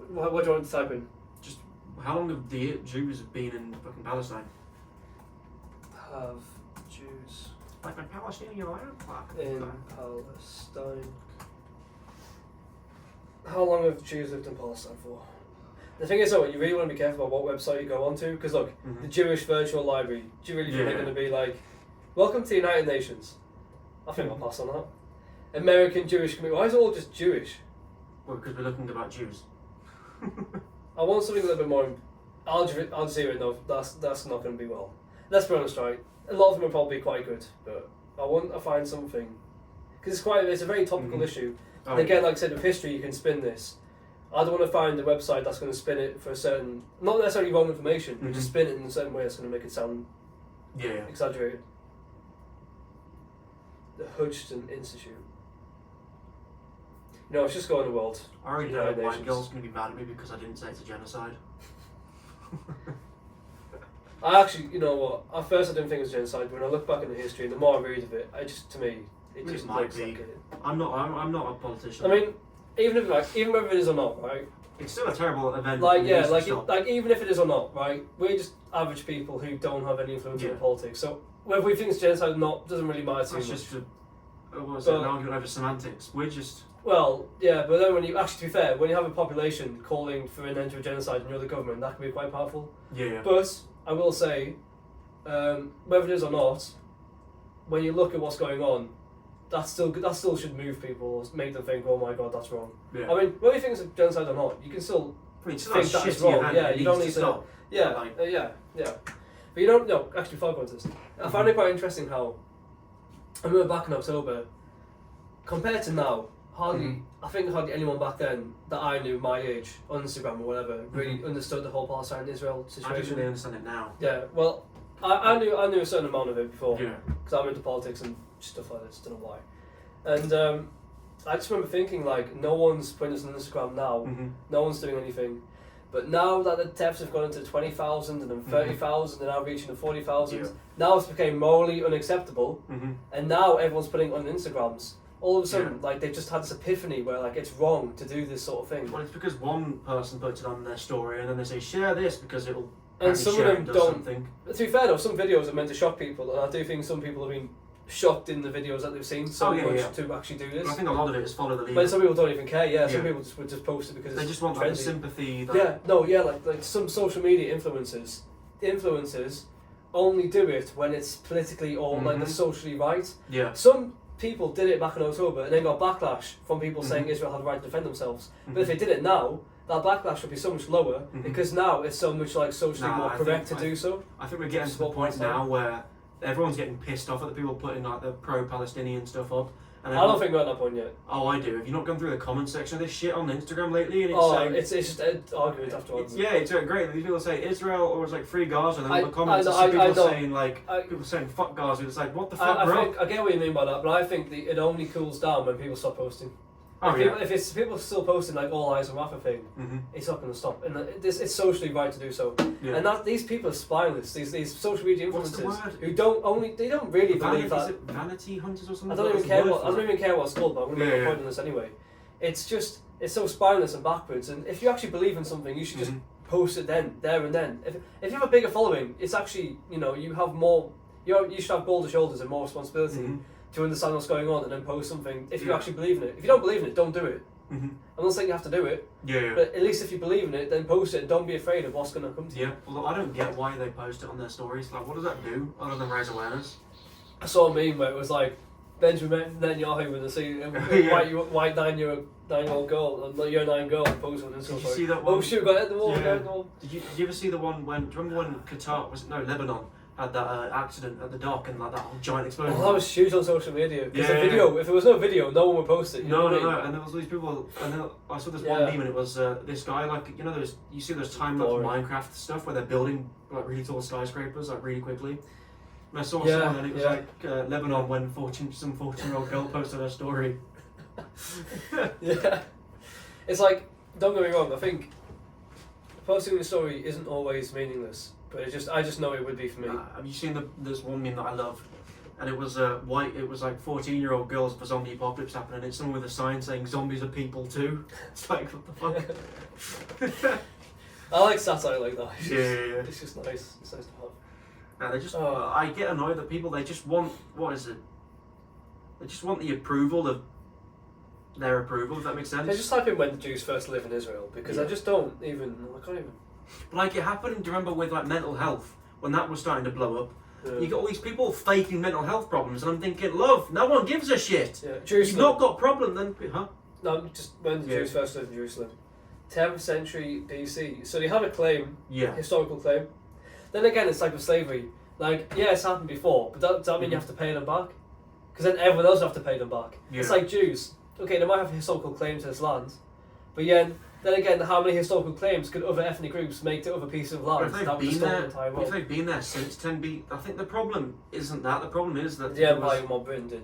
what do you want to type in? Just how long have the Jews been in fucking Palestine? Have Jews Like in Palestinian land? in Palestine. How long have Jews lived in Palestine for? The thing is, though, you really want to be careful about what website you go onto, because look, the Jewish Virtual Library. Do you really think they're going to be like, "Welcome to the United Nations"? I think I'll pass on that. American Jewish Committee. Why is it all just Jewish? Well, because we're looking about Jews. I want something a little bit more. Al Jazeera, no, that's not going to be well. Let's be honest, right? A lot of them are probably quite good, but I want to find something because it's a very topical issue. Oh, and again, like I said, with history, you can spin this. I don't want to find a website that's going to spin it for a certain, not necessarily wrong information, but just spin it in a certain way that's going to make it sound exaggerated. The Hudson Institute. No, it's just going the world. I already know white girl's going to be mad at me because I didn't say it's a genocide. I actually, you know what? At first, I didn't think it was genocide. But when I look back into history, and the more I read of it, it just might be. like it. I'm not a politician. I mean, even whether it is or not, right? It's still a terrible event. Like even if it is or not, right? We're just average people who don't have any influence in politics. So whether we think it's genocide or not doesn't really matter too much. It's just an argument over semantics. We're just. Well, yeah, but then when you actually, to be fair, when you have a population calling for an end to a genocide and you're the government, that can be quite powerful. Yeah. But I will say, whether it is or not, when you look at what's going on, that still should move people, or make them think, oh my god, that's wrong. Yeah. I mean, whether you think it's a genocide or not, you can still think that is wrong. Yeah, you don't need to. Stop. Yeah, yeah. But you don't. No, actually, before I go into this, I found it quite interesting how I remember back in October, compared to now. I think hardly anyone back then that I knew my age on Instagram or whatever really understood the whole Palestine-Israel situation. I don't really understand it now. Yeah, well, I knew a certain amount of it before. Yeah. Because I'm into politics and stuff like this. Don't know why. And I just remember thinking like, no one's putting this on Instagram now. No one's doing anything. But now that the deaths have gone into 20,000 and then 30,000 and now reaching the 40,000, now it's became morally unacceptable. And now everyone's putting it on Instagrams. All of a sudden, like, they've just had this epiphany where, like, it's wrong to do this sort of thing. Well, it's because one person puts it on their story and then they say, share this because it'll... And some of them don't... Something. To be fair, though, some videos are meant to shock people, and I do think some people have been shocked in the videos that they've seen so much to actually do this. But I think a lot of it is follow the leader. But some people don't even care, some people would just post it because they just want trendy. Like, the sympathy. That... like some social media influencers only do it when it's politically or like the socially right. Yeah. Some people did it back in October and then got backlash from people saying Israel had the right to defend themselves. But if they did it now, that backlash would be so much lower because now it's so much like socially more correct to do so. I think we're getting to the point now where everyone's getting pissed off at the people putting like the pro-Palestinian stuff up. And I don't think we're at that point yet. Oh, I do. Have you not gone through the comment section of this shit on Instagram lately? And it's saying, it's just an argument after argument. Yeah, it's great. These people say Israel or it's like free Gaza, and then all the comments are people saying people saying fuck Gaza. It's like, what the fuck, bro? I get what you mean by that, but I think it only cools down when people stop posting. Oh, if it's people still posting like all eyes on Rafa thing, it's not going to stop, and it's socially right to do so. Yeah. And that these people are spineless. These social media What's the influencers word? who don't really believe Is that. it vanity hunters or something? I don't even care what it's called, but I'm going to make a point on this anyway. It's so spineless and backwards. And if you actually believe in something, you should just post it there and then. If you have a bigger following, it's actually you have more. You should have bolder shoulders and more responsibility to understand what's going on and then post something if you actually believe in it. If you don't believe in it, don't do it. I'm not saying you have to do it. Yeah. But at least if you believe in it, then post it and don't be afraid of what's going to come to you. Yeah. Although I don't get why they post it on their stories. Like, what does that do other than raise awareness? I saw a meme where it was like Benjamin Netanyahu with a white 9-year-old girl, a year 9 girl posing on Instagram. Did you see that one? Oh shoot, got hit the wall. Yeah. The wall. Did you ever see the one when? Do you remember when Qatar Lebanon had that accident at the dock and like that whole giant explosion? Oh, that was huge on social media. Because Yeah, the video, if there was no video, no one would post it. No. And there was these people, and then I saw this one meme, and it was this guy, like, you see those time lapse Minecraft stuff where they're building like really tall skyscrapers like really quickly. And I saw someone, and it was like Lebanon when some 14-year-old girl posted her story. Yeah, it's like, don't get me wrong. I think posting a story isn't always meaningless, but I just know it would be for me. Have you seen this one meme that I love? And it was white. It was like 14-year-old girls for zombie apocalypse happening. And it's someone with a sign saying "Zombies are people too." It's like, what the fuck? I like satire like that. Yeah. It's just nice. It's nice to have. And they just, I get annoyed that people, they just want, what is it? They just want the approval of their approval, if that makes sense. I just type in when the Jews first live in Israel, because I just I can't even. Like it happened, do you remember with like mental health, when that was starting to blow up? You got all these people faking mental health problems, and I'm thinking, love, no one gives a shit. Yeah, You've not got a problem, then, huh? No, just when the Jews first lived in Jerusalem. 10th century BC. So they have a claim, historical claim. Then again, it's like with slavery. Like, yeah, it's happened before, but does that mean you have to pay them back? Because then everyone else have to pay them back. Yeah. It's like Jews. Okay, they might have a historical claim to this land, but then again, how many historical claims could other ethnic groups make to other pieces of land that was stolen the entire world? If they've been there since 10B, I think the problem isn't that. The problem is that the Empire, what Britain did.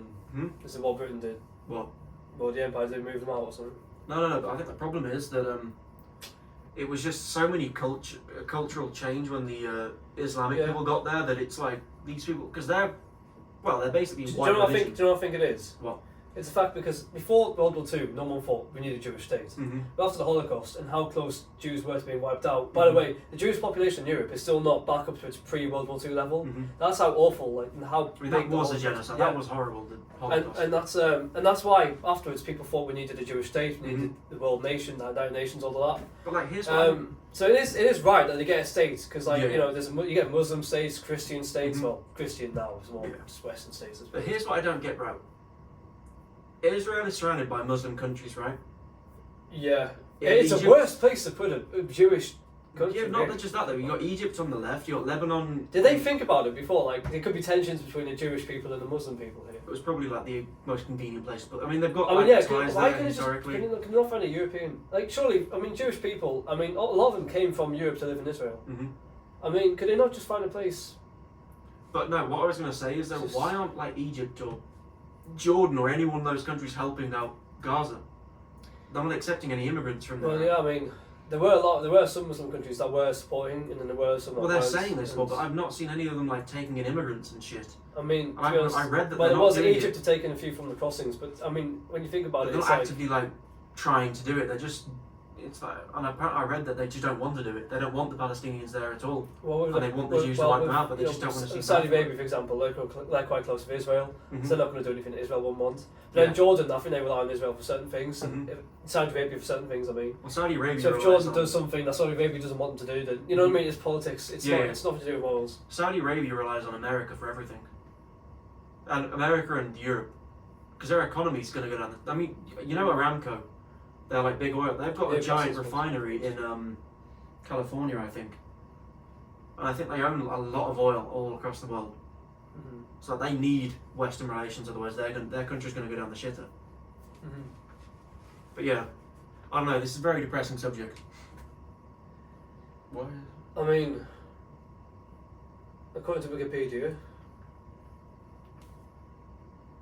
Is it what Britain did? What? Well, the Empire did move them out or something. No. But I think the problem is that it was just so many cultural change when the Islamic people got there that it's like these people, because they're basically white religion. Do you know what I think it is? What? It's a fact because before World War II, no one thought we need a Jewish state. But after the Holocaust and how close Jews were to being wiped out, by the way, the Jewish population in Europe is still not back up to its pre-World War II level. That's how awful, and how big that was a genocide. That was horrible. The Holocaust. And that's why afterwards people thought we needed a Jewish state, we needed the world nation, the United Nations, all of that. But like, here's so it is right that they get a state because you get Muslim states, Christian states. Well, Christian now is more just Western states. But here's what I don't get right. Israel is surrounded by Muslim countries, right? Yeah. It's a worse place to put a Jewish country. Yeah, not just that though. You got Egypt on the left. You got Lebanon. Did they think about it before? Like there could be tensions between the Jewish people and the Muslim people here. It was probably like the most convenient place, but I mean they've got ties why there historically. Can you not find a European? Like surely, I mean Jewish people. I mean a lot of them came from Europe to live in Israel. I mean, could they not just find a place? But no, what I was going to say is that why aren't like Egypt or Jordan or any one of those countries helping out Gaza? They're not accepting any immigrants from there. Well, yeah, I mean, there were some Muslim countries that were supporting, and then there were some. Well, they're saying this, but I've not seen any of them like taking in immigrants and shit. I mean, I read that. Well, there was Egypt to taking a few from the crossings, but I mean, when you think about it, they're it's not actively like trying to do it. They're just. It's like, and apparently I read that they just don't want to do it. They don't want the Palestinians there at all. And they want the Jews to wipe them out, but they just don't want to see Saudi Arabia, for example, they're quite close to Israel, so they're not going to do anything that Israel won't want. But then Jordan, I think they rely on Israel for certain things, and Saudi Arabia for certain things, I mean. Well, Saudi Arabia. So if Jordan does something that Saudi Arabia doesn't want them to do, then, you know what I mean, it's politics, it's nothing to do with morals. Saudi Arabia relies on America for everything. And America and Europe, because their economy is going to go down. I mean, you know Aramco? They're like big oil. They've got a giant refinery in California, I think. And I think they own a lot of oil all across the world. So they need Western relations, otherwise their country's going to go down the shitter. But yeah, I don't know. This is a very depressing subject. Why? I mean, according to Wikipedia,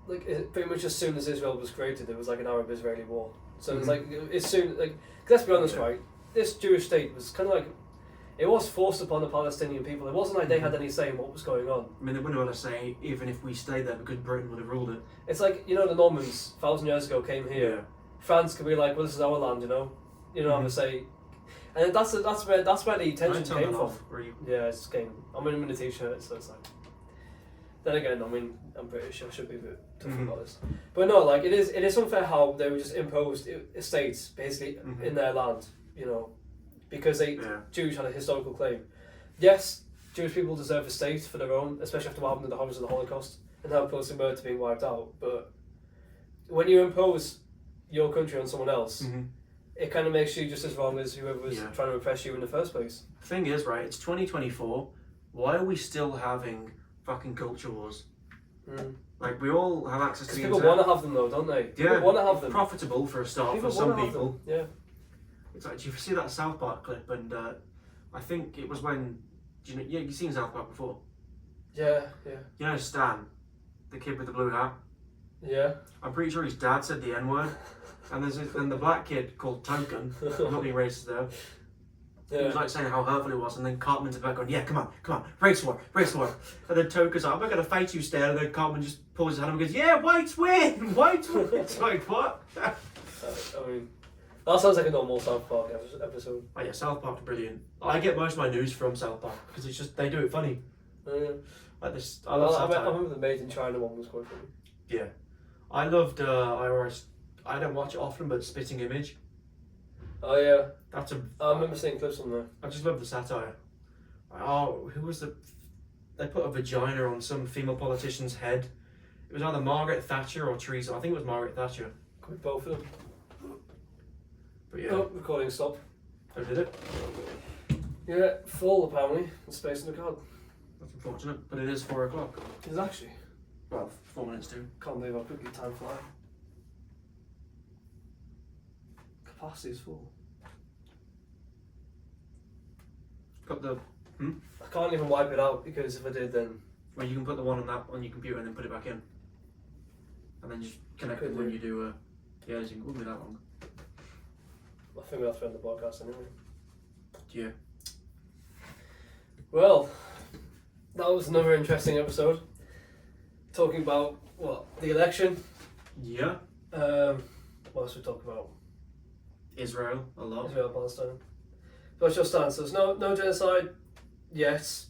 like pretty much as soon as Israel was created, there was like an Arab-Israeli war. So it's like it's soon like let's be honest, right? This Jewish state was kind of like it was forced upon the Palestinian people. It wasn't like they had any say in what was going on. I mean, they wouldn't want to say even if we stayed there because Britain would have ruled it. It's like the Normans 1,000 years ago came here. Yeah. France could be like, well, this is our land, you don't have to say. And that's where the tension came from. Yeah, it's game. I'm in a t-shirt, so it's like. Then again, I mean, I'm British. I should be a bit tough about this. But no, like it is unfair how they were just imposed estates basically in their land, because Jews had a historical claim. Yes, Jewish people deserve a state for their own, especially after what happened in the horrors of the Holocaust and how close they were to being wiped out. But when you impose your country on someone else, it kind of makes you just as wrong as whoever was trying to oppress you in the first place. The thing is, right, it's 2024. Why are we still having fucking culture wars? Like, we all have access to the people internet. want to have them though, don't they? Yeah, people want to have them. Profitable for a start for some people. Yeah. It's like, do you see that South Park clip? And I think it was when, you've seen South Park before? Yeah. You know Stan, the kid with the blue hat? Yeah. I'm pretty sure his dad said the N-word. And and the black kid called Token, I'm not being racist there. Yeah. He was like saying how hurtful it was, and then Cartman's in the back going, yeah, come on, race war. And then Token's like, I'm not going to fight you, Stan. And then Cartman just pulls his hand up and goes, yeah, whites win. It's like, what? I mean, that sounds like a normal South Park episode. Oh yeah, South Park's brilliant. I get most of my news from South Park, because it's just, they do it funny. Like this, I love I remember the Made in China one was quite funny. Yeah. I loved, I don't watch it often, but Spitting Image. Oh yeah. I remember seeing clips on there. I just love the satire. Oh, who was they put a vagina on some female politician's head. It was either Margaret Thatcher or Theresa. I think it was Margaret Thatcher. Could be both of them. But yeah. Oh, recording stopped. Oh, did it? Yeah, full apparently. In space in the card. That's unfortunate, but it is 4 o'clock. It's actually. Well, 4 minutes to. Can't believe how quickly time flies. Capacity is full. Got the. I can't even wipe it out because if I did, then. Well, you can put the one on your computer and then put it back in, and then just connect it when you do. Yeah, it wouldn't be that long. I think we'll have to end the podcast anyway. Yeah. Well, that was another interesting episode. Talking about the election. Yeah. What else we talk about? Israel a lot. Israel, Palestine. So what's your stance? There's no genocide. Yes.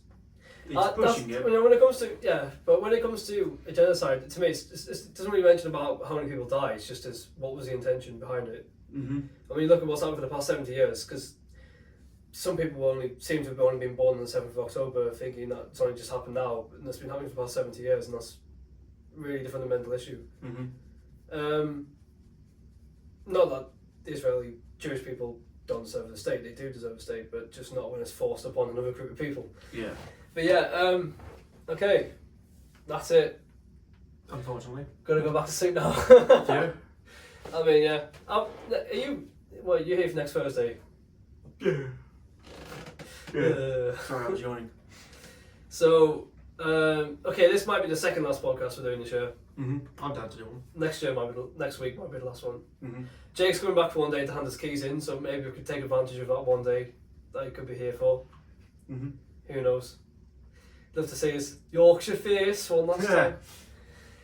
It's pushing it. When it comes to but when it comes to a genocide, to me, it doesn't really mention about how many people died. It's just as what was the intention behind it. Mm-hmm. I mean, look at what's happened for the past 70 years, because some people seem to have only been born on the 7th of October, thinking that it's only just happened now, and that's been happening for the past 70 years, and that's really the fundamental issue. Mm-hmm. Not that the Israeli Jewish people don't deserve a state; they do deserve a state, but just not when it's forced upon another group of people. Yeah. But yeah, okay, that's it. Unfortunately. Gotta go back to sleep now. Yeah. I mean, yeah. Are you? Well, you're here for next Thursday. Yeah. Yeah. Sorry, I was yawning. So, okay, this might be the second last podcast we're doing this year. Mm-hmm. I'm down to do one. Next week might be the last one. Mm-hmm. Jake's coming back for one day to hand his keys in, so maybe we could take advantage of that one day that he could be here for. Mm-hmm. Who knows? Love to see his Yorkshire face one last time.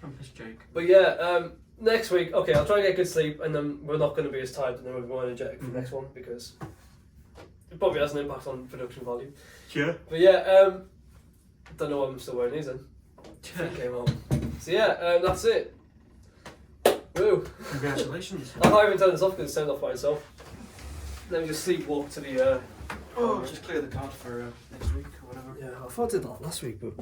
I miss Jake. But yeah, next week, okay, I'll try to get good sleep, and then we're not going to be as tired, and then we'll be more energetic for the next one, because it probably has an impact on production value. Yeah. But yeah, don't know why I'm still wearing these then. Came home. So yeah, that's it. Woo. Congratulations. I can't even turn this off because it's turned off by itself. Let me just sleepwalk to the. Just clear the card for next week or whatever. Yeah, I thought I did that last week, but.